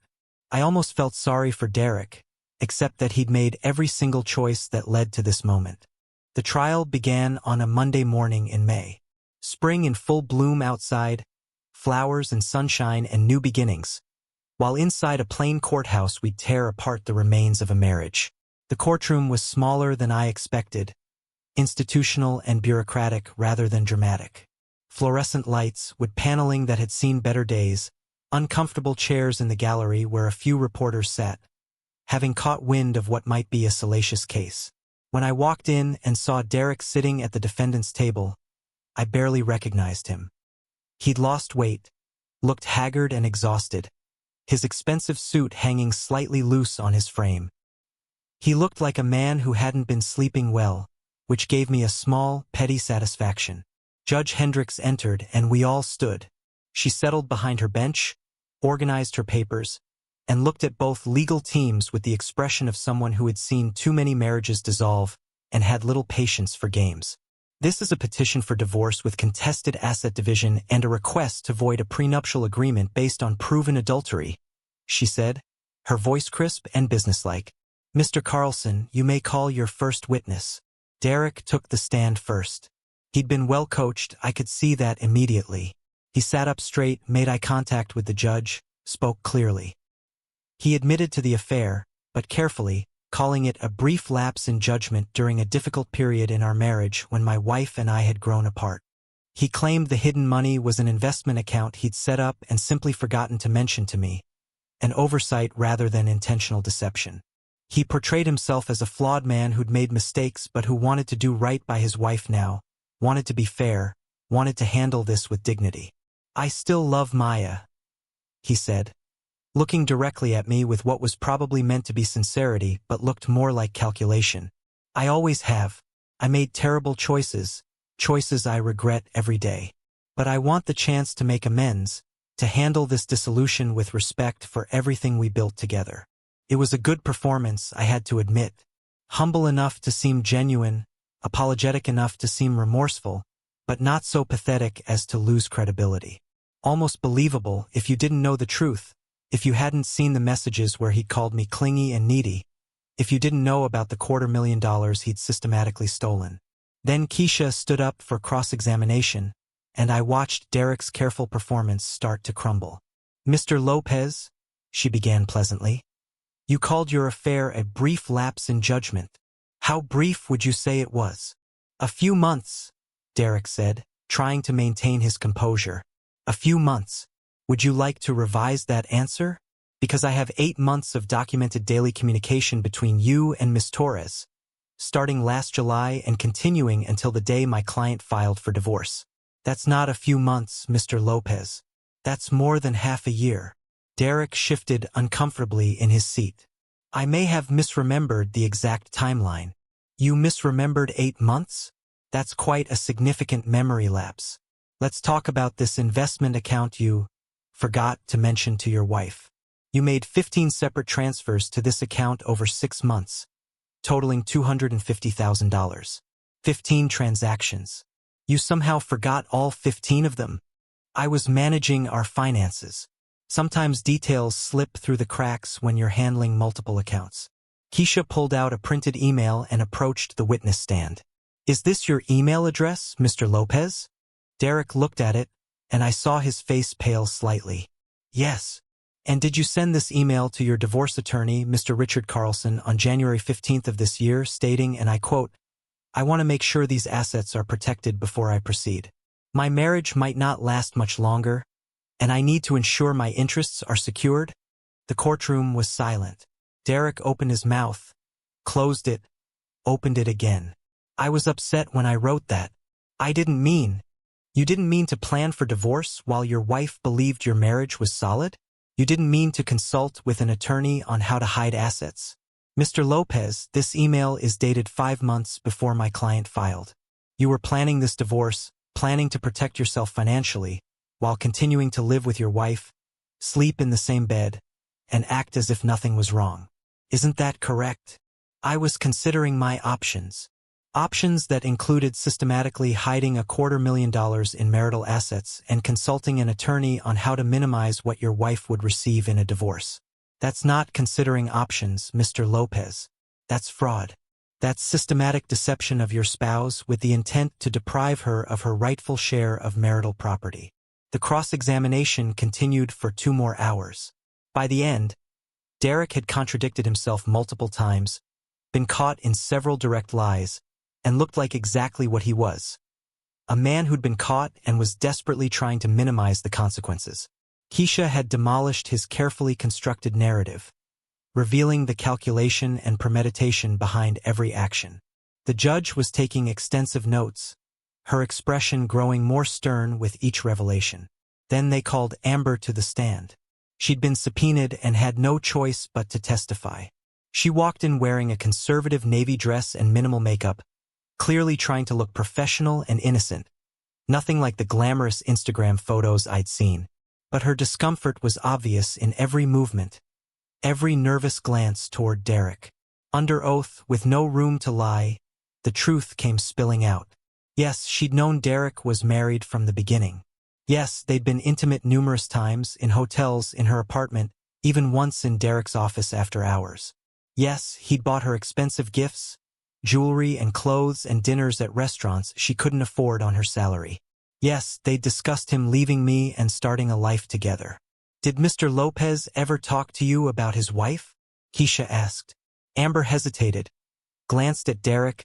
I almost felt sorry for Derek, except that he'd made every single choice that led to this moment. The trial began on a Monday morning in May. Spring in full bloom outside, flowers and sunshine and new beginnings. While inside a plain courthouse we'd tear apart the remains of a marriage. The courtroom was smaller than I expected, institutional and bureaucratic rather than dramatic. Fluorescent lights, wood paneling that had seen better days, uncomfortable chairs in the gallery where a few reporters sat, having caught wind of what might be a salacious case. When I walked in and saw Derek sitting at the defendant's table, I barely recognized him. He'd lost weight, looked haggard and exhausted, his expensive suit hanging slightly loose on his frame. He looked like a man who hadn't been sleeping well, which gave me a small, petty satisfaction. Judge Hendricks entered and we all stood. She settled behind her bench, organized her papers, and looked at both legal teams with the expression of someone who had seen too many marriages dissolve and had little patience for games. This is a petition for divorce with contested asset division and a request to void a prenuptial agreement based on proven adultery, she said, her voice crisp and businesslike. Mr. Carlson, you may call your first witness. Derek took the stand first. He'd been well coached, I could see that immediately. He sat up straight, made eye contact with the judge, spoke clearly. He admitted to the affair, but carefully, calling it a brief lapse in judgment during a difficult period in our marriage when my wife and I had grown apart. He claimed the hidden money was an investment account he'd set up and simply forgotten to mention to me, an oversight rather than intentional deception. He portrayed himself as a flawed man who'd made mistakes but who wanted to do right by his wife now, wanted to be fair, wanted to handle this with dignity. I still love Maya, he said, looking directly at me with what was probably meant to be sincerity but looked more like calculation. I always have. I made terrible choices, choices I regret every day. But I want the chance to make amends, to handle this dissolution with respect for everything we built together. It was a good performance, I had to admit. Humble enough to seem genuine, apologetic enough to seem remorseful, but not so pathetic as to lose credibility. Almost believable if you didn't know the truth, if you hadn't seen the messages where he called me clingy and needy, if you didn't know about the $250,000 he'd systematically stolen. Then Keisha stood up for cross-examination, and I watched Derek's careful performance start to crumble. Mr. Lopez, she began pleasantly, you called your affair a brief lapse in judgment. How brief would you say it was? A few months, Derek said, trying to maintain his composure. A few months. Would you like to revise that answer? Because I have 8 months of documented daily communication between you and Miss Torres, starting last July and continuing until the day my client filed for divorce. That's not a few months, Mr. Lopez. That's more than half a year. Derek shifted uncomfortably in his seat. I may have misremembered the exact timeline. You misremembered 8 months? That's quite a significant memory lapse. Let's talk about this investment account you forgot to mention to your wife. You made 15 separate transfers to this account over 6 months, totaling $250,000. 15 transactions. You somehow forgot all 15 of them. I was managing our finances. Sometimes details slip through the cracks when you're handling multiple accounts. Keisha pulled out a printed email and approached the witness stand. Is this your email address, Mr. Lopez? Derek looked at it, and I saw his face pale slightly. Yes. And did you send this email to your divorce attorney, Mr. Richard Carlson, on January 15th of this year, stating, and I quote, I want to make sure these assets are protected before I proceed. My marriage might not last much longer, and I need to ensure my interests are secured? The courtroom was silent. Derek opened his mouth, closed it, opened it again. I was upset when I wrote that. I didn't mean. You didn't mean to plan for divorce while your wife believed your marriage was solid? You didn't mean to consult with an attorney on how to hide assets? Mr. Lopez, this email is dated 5 months before my client filed. You were planning this divorce, planning to protect yourself financially, while continuing to live with your wife, sleep in the same bed, and act as if nothing was wrong. Isn't that correct? I was considering my options. Options that included systematically hiding $250,000 in marital assets and consulting an attorney on how to minimize what your wife would receive in a divorce. That's not considering options, Mr. Lopez. That's fraud. That's systematic deception of your spouse with the intent to deprive her of her rightful share of marital property. The cross-examination continued for 2 more hours. By the end, Derek had contradicted himself multiple times, been caught in several direct lies, and looked like exactly what he was. A man who'd been caught and was desperately trying to minimize the consequences. Keisha had demolished his carefully constructed narrative, revealing the calculation and premeditation behind every action. The judge was taking extensive notes, her expression growing more stern with each revelation. Then they called Amber to the stand. She'd been subpoenaed and had no choice but to testify. She walked in wearing a conservative navy dress and minimal makeup, clearly trying to look professional and innocent. Nothing like the glamorous Instagram photos I'd seen. But her discomfort was obvious in every movement, every nervous glance toward Derek. Under oath, with no room to lie, the truth came spilling out. Yes, she'd known Derek was married from the beginning. Yes, they'd been intimate numerous times, in hotels, in her apartment, even once in Derek's office after hours. Yes, he'd bought her expensive gifts, jewelry and clothes and dinners at restaurants she couldn't afford on her salary. Yes, they'd discussed him leaving me and starting a life together. Did Mr. Lopez ever talk to you about his wife? Keisha asked. Amber hesitated, glanced at Derek,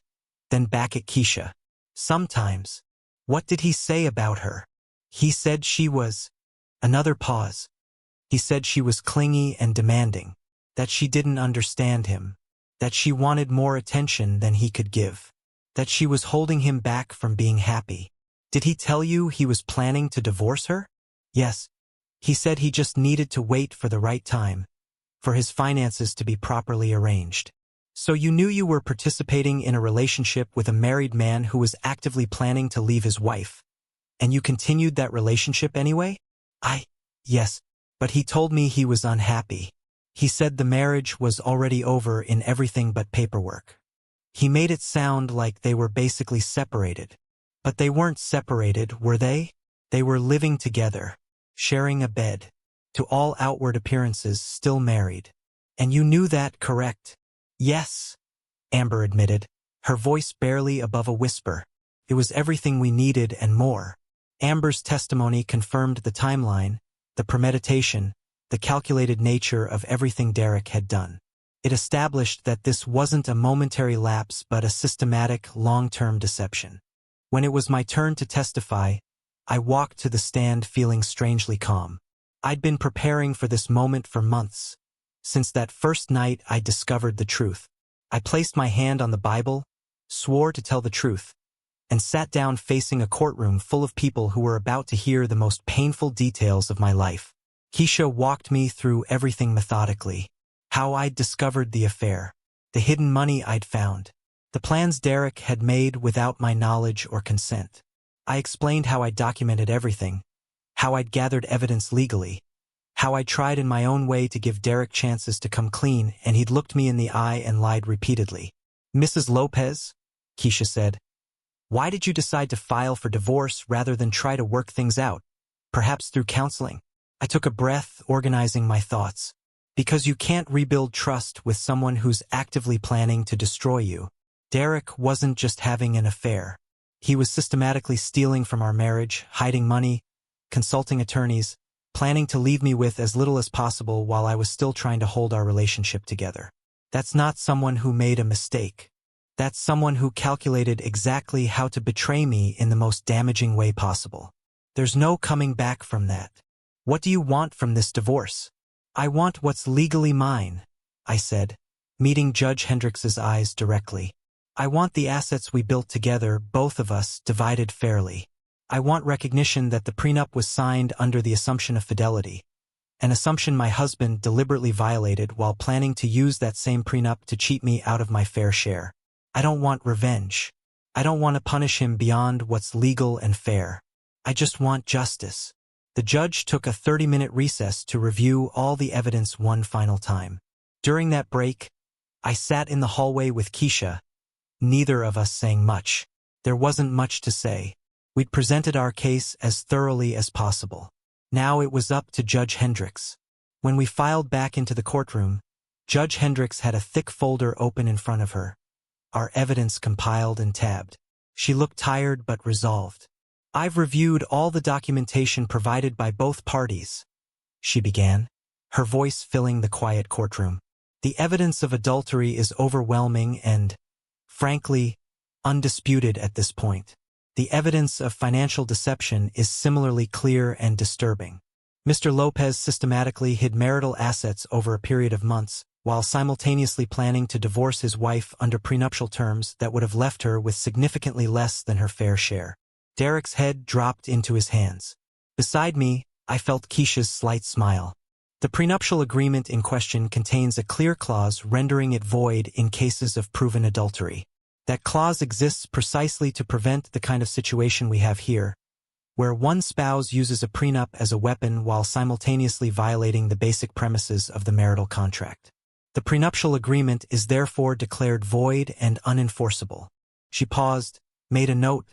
then back at Keisha. Sometimes. What did he say about her? He said she was... Another pause. He said she was clingy and demanding, that she didn't understand him, that she wanted more attention than he could give, that she was holding him back from being happy. Did he tell you he was planning to divorce her? Yes. He said he just needed to wait for the right time, for his finances to be properly arranged. So you knew you were participating in a relationship with a married man who was actively planning to leave his wife, and you continued that relationship anyway? Yes, but he told me he was unhappy. He said the marriage was already over in everything but paperwork. He made it sound like they were basically separated. But they weren't separated, were they? They were living together, sharing a bed, to all outward appearances still married. And you knew that, correct? Yes, Amber admitted, her voice barely above a whisper. It was everything we needed and more. Amber's testimony confirmed the timeline, the premeditation, the calculated nature of everything Derek had done. It established that this wasn't a momentary lapse but a systematic, long-term deception. When it was my turn to testify, I walked to the stand feeling strangely calm. I'd been preparing for this moment for months. Since that first night I discovered the truth. I placed my hand on the Bible, swore to tell the truth, and sat down facing a courtroom full of people who were about to hear the most painful details of my life. Keisha walked me through everything methodically. How I'd discovered the affair, the hidden money I'd found, the plans Derek had made without my knowledge or consent. I explained how I'd documented everything, how I'd gathered evidence legally, how I tried in my own way to give Derek chances to come clean, and he'd looked me in the eye and lied repeatedly. Mrs. Lopez, Keisha said, why did you decide to file for divorce rather than try to work things out, perhaps through counseling? I took a breath, organizing my thoughts. Because you can't rebuild trust with someone who's actively planning to destroy you. Derek wasn't just having an affair. He was systematically stealing from our marriage, hiding money, consulting attorneys, planning to leave me with as little as possible while I was still trying to hold our relationship together. That's not someone who made a mistake. That's someone who calculated exactly how to betray me in the most damaging way possible. There's no coming back from that. What do you want from this divorce? I want what's legally mine, I said, meeting Judge Hendricks's eyes directly. I want the assets we built together, both of us, divided fairly. I want recognition that the prenup was signed under the assumption of fidelity, an assumption my husband deliberately violated while planning to use that same prenup to cheat me out of my fair share. I don't want revenge. I don't want to punish him beyond what's legal and fair. I just want justice. The judge took a 30-minute recess to review all the evidence one final time. During that break, I sat in the hallway with Keisha, neither of us saying much. There wasn't much to say. We'd presented our case as thoroughly as possible. Now it was up to Judge Hendricks. When we filed back into the courtroom, Judge Hendricks had a thick folder open in front of her, our evidence compiled and tabbed. She looked tired but resolved. I've reviewed all the documentation provided by both parties, she began, her voice filling the quiet courtroom. The evidence of adultery is overwhelming and, frankly, undisputed at this point. The evidence of financial deception is similarly clear and disturbing. Mr. Lopez systematically hid marital assets over a period of months, while simultaneously planning to divorce his wife under prenuptial terms that would have left her with significantly less than her fair share. Derek's head dropped into his hands. Beside me, I felt Keisha's slight smile. The prenuptial agreement in question contains a clear clause rendering it void in cases of proven adultery. That clause exists precisely to prevent the kind of situation we have here, where one spouse uses a prenup as a weapon while simultaneously violating the basic premises of the marital contract. The prenuptial agreement is therefore declared void and unenforceable. She paused, made a note,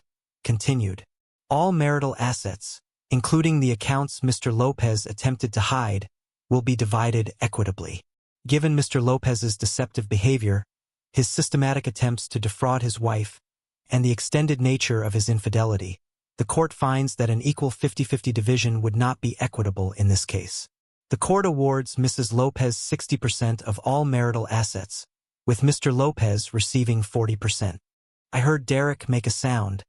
continued. All marital assets, including the accounts Mr. Lopez attempted to hide, will be divided equitably. Given Mr. Lopez's deceptive behavior, his systematic attempts to defraud his wife, and the extended nature of his infidelity, the court finds that an equal 50-50 division would not be equitable in this case. The court awards Mrs. Lopez 60% of all marital assets, with Mr. Lopez receiving 40%. I heard Derek make a sound,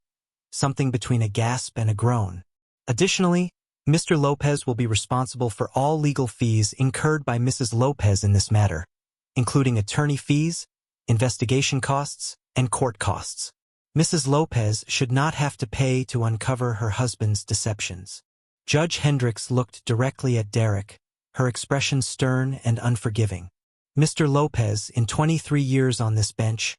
something between a gasp and a groan. Additionally, Mr. Lopez will be responsible for all legal fees incurred by Mrs. Lopez in this matter, including attorney fees, investigation costs, and court costs. Mrs. Lopez should not have to pay to uncover her husband's deceptions. Judge Hendricks looked directly at Derek, her expression stern and unforgiving. Mr. Lopez, in 23 years on this bench,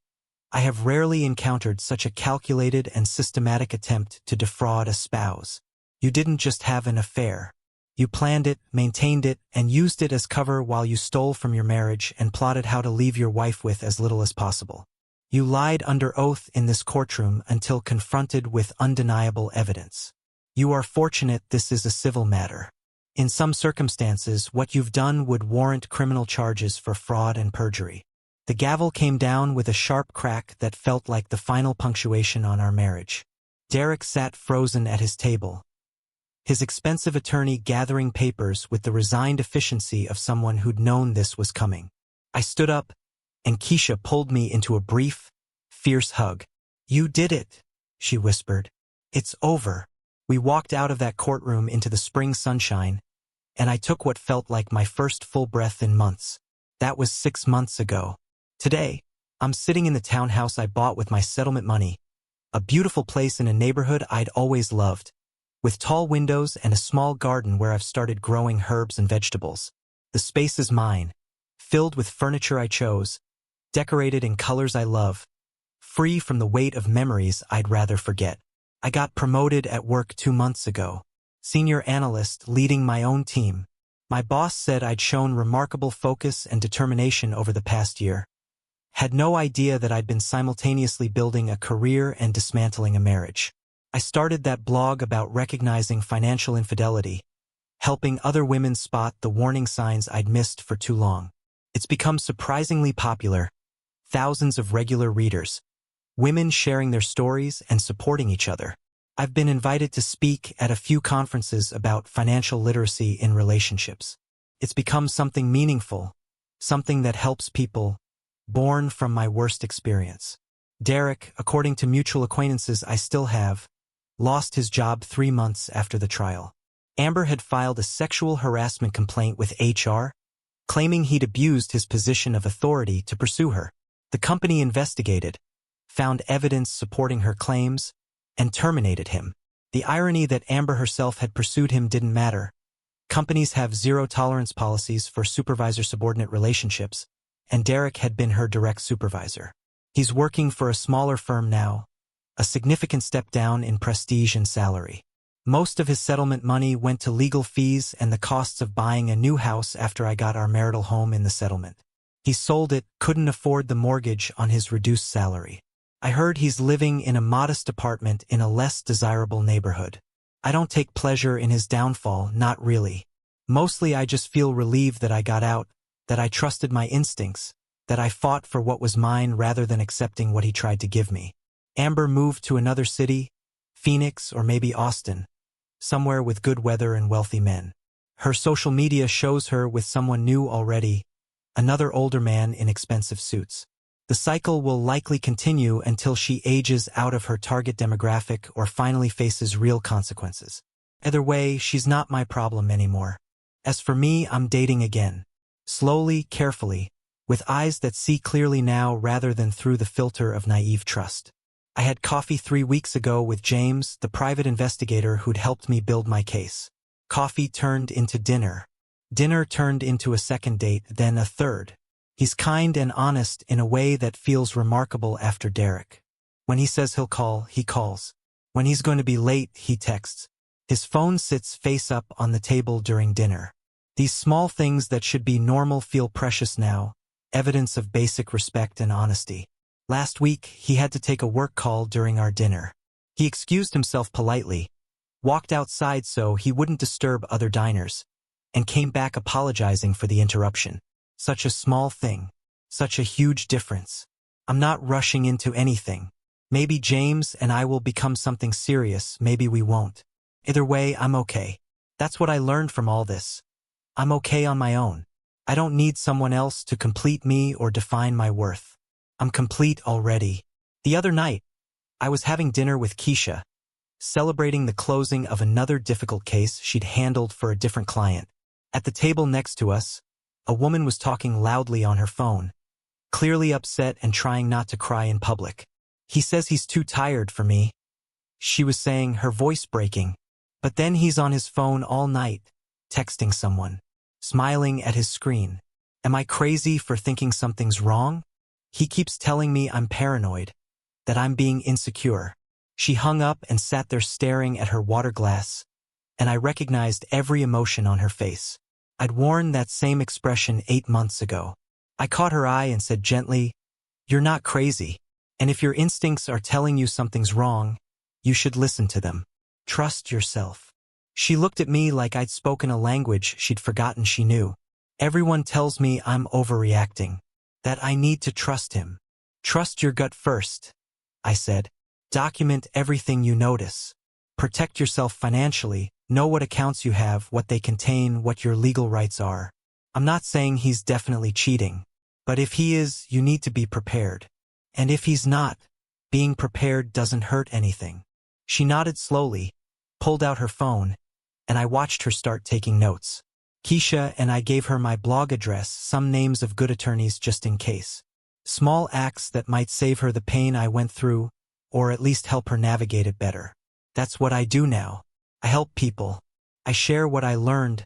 I have rarely encountered such a calculated and systematic attempt to defraud a spouse. You didn't just have an affair. You planned it, maintained it, and used it as cover while you stole from your marriage and plotted how to leave your wife with as little as possible. You lied under oath in this courtroom until confronted with undeniable evidence. You are fortunate this is a civil matter. In some circumstances, what you've done would warrant criminal charges for fraud and perjury. The gavel came down with a sharp crack that felt like the final punctuation on our marriage. Derek sat frozen at his table, his expensive attorney gathering papers with the resigned efficiency of someone who'd known this was coming. I stood up, and Keisha pulled me into a brief, fierce hug. "You did it," she whispered. "It's over." We walked out of that courtroom into the spring sunshine, and I took what felt like my first full breath in months. That was 6 months ago. Today, I'm sitting in the townhouse I bought with my settlement money, a beautiful place in a neighborhood I'd always loved, with tall windows and a small garden where I've started growing herbs and vegetables. The space is mine, filled with furniture I chose, decorated in colors I love, free from the weight of memories I'd rather forget. I got promoted at work 2 months ago, senior analyst leading my own team. My boss said I'd shown remarkable focus and determination over the past year. Had no idea that I'd been simultaneously building a career and dismantling a marriage. I started that blog about recognizing financial infidelity, helping other women spot the warning signs I'd missed for too long. It's become surprisingly popular. Thousands of regular readers, women sharing their stories and supporting each other. I've been invited to speak at a few conferences about financial literacy in relationships. It's become something meaningful, something that helps people, born from my worst experience. Derek, according to mutual acquaintances I still have, lost his job 3 months after the trial. Amber had filed a sexual harassment complaint with HR, claiming he'd abused his position of authority to pursue her. The company investigated, found evidence supporting her claims, and terminated him. The irony that Amber herself had pursued him didn't matter. Companies have zero-tolerance policies for supervisor-subordinate relationships, and Derek had been her direct supervisor. He's working for a smaller firm now, a significant step down in prestige and salary. Most of his settlement money went to legal fees and the costs of buying a new house after I got our marital home in the settlement. He sold it, couldn't afford the mortgage on his reduced salary. I heard he's living in a modest apartment in a less desirable neighborhood. I don't take pleasure in his downfall, not really. Mostly I just feel relieved that I got out, that I trusted my instincts, that I fought for what was mine rather than accepting what he tried to give me. Amber moved to another city, Phoenix or maybe Austin, somewhere with good weather and wealthy men. Her social media shows her with someone new already, another older man in expensive suits. The cycle will likely continue until she ages out of her target demographic or finally faces real consequences. Either way, she's not my problem anymore. As for me, I'm dating again. Slowly, carefully, with eyes that see clearly now rather than through the filter of naive trust. I had coffee 3 weeks ago with James, the private investigator who'd helped me build my case. Coffee turned into dinner. Dinner turned into a second date, then a third. He's kind and honest in a way that feels remarkable after Derek. When he says he'll call, he calls. When he's going to be late, he texts. His phone sits face up on the table during dinner. These small things that should be normal feel precious now, evidence of basic respect and honesty. Last week, he had to take a work call during our dinner. He excused himself politely, walked outside so he wouldn't disturb other diners, and came back apologizing for the interruption. Such a small thing. Such a huge difference. I'm not rushing into anything. Maybe James and I will become something serious, maybe we won't. Either way, I'm okay. That's what I learned from all this. I'm okay on my own. I don't need someone else to complete me or define my worth. I'm complete already. The other night, I was having dinner with Keisha, celebrating the closing of another difficult case she'd handled for a different client. At the table next to us, a woman was talking loudly on her phone, clearly upset and trying not to cry in public. He says he's too tired for me, she was saying, her voice breaking. But then he's on his phone all night, texting someone, smiling at his screen. Am I crazy for thinking something's wrong? He keeps telling me I'm paranoid, that I'm being insecure. She hung up and sat there staring at her water glass, and I recognized every emotion on her face. I'd worn that same expression 8 months ago. I caught her eye and said gently, "You're not crazy, and if your instincts are telling you something's wrong, you should listen to them. Trust yourself." She looked at me like I'd spoken a language she'd forgotten she knew. Everyone tells me I'm overreacting, that I need to trust him. Trust your gut first, I said. Document everything you notice. Protect yourself financially. Know what accounts you have, what they contain, what your legal rights are. I'm not saying he's definitely cheating, but if he is, you need to be prepared. And if he's not, being prepared doesn't hurt anything. She nodded slowly, pulled out her phone, and I watched her start taking notes. Keisha and I gave her my blog address, some names of good attorneys just in case. Small acts that might save her the pain I went through, or at least help her navigate it better. That's what I do now. I help people. I share what I learned,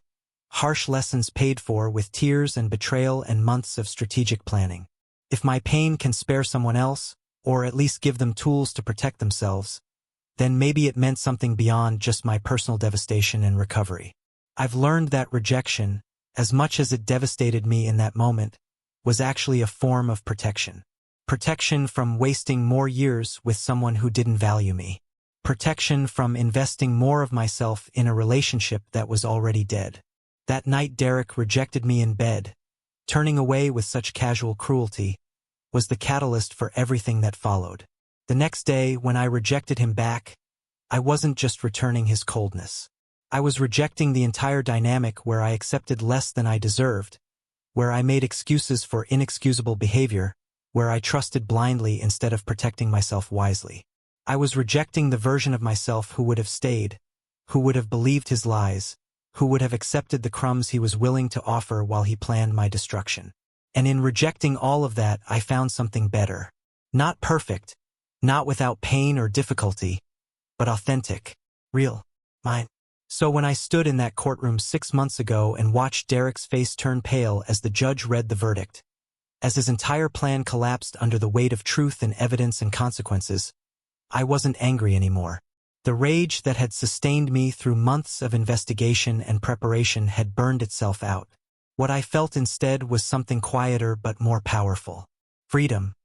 harsh lessons paid for with tears and betrayal and months of strategic planning. If my pain can spare someone else, or at least give them tools to protect themselves, then maybe it meant something beyond just my personal devastation and recovery. I've learned that rejection, as much as it devastated me in that moment, was actually a form of protection. Protection from wasting more years with someone who didn't value me. Protection from investing more of myself in a relationship that was already dead. That night Derek rejected me in bed, turning away with such casual cruelty, was the catalyst for everything that followed. The next day, when I rejected him back, I wasn't just returning his coldness. I was rejecting the entire dynamic where I accepted less than I deserved, where I made excuses for inexcusable behavior, where I trusted blindly instead of protecting myself wisely. I was rejecting the version of myself who would have stayed, who would have believed his lies, who would have accepted the crumbs he was willing to offer while he planned my destruction. And in rejecting all of that, I found something better. Not perfect, not without pain or difficulty, but authentic, real, mine. So when I stood in that courtroom 6 months ago and watched Derek's face turn pale as the judge read the verdict, as his entire plan collapsed under the weight of truth and evidence and consequences, I wasn't angry anymore. The rage that had sustained me through months of investigation and preparation had burned itself out. What I felt instead was something quieter but more powerful. Freedom.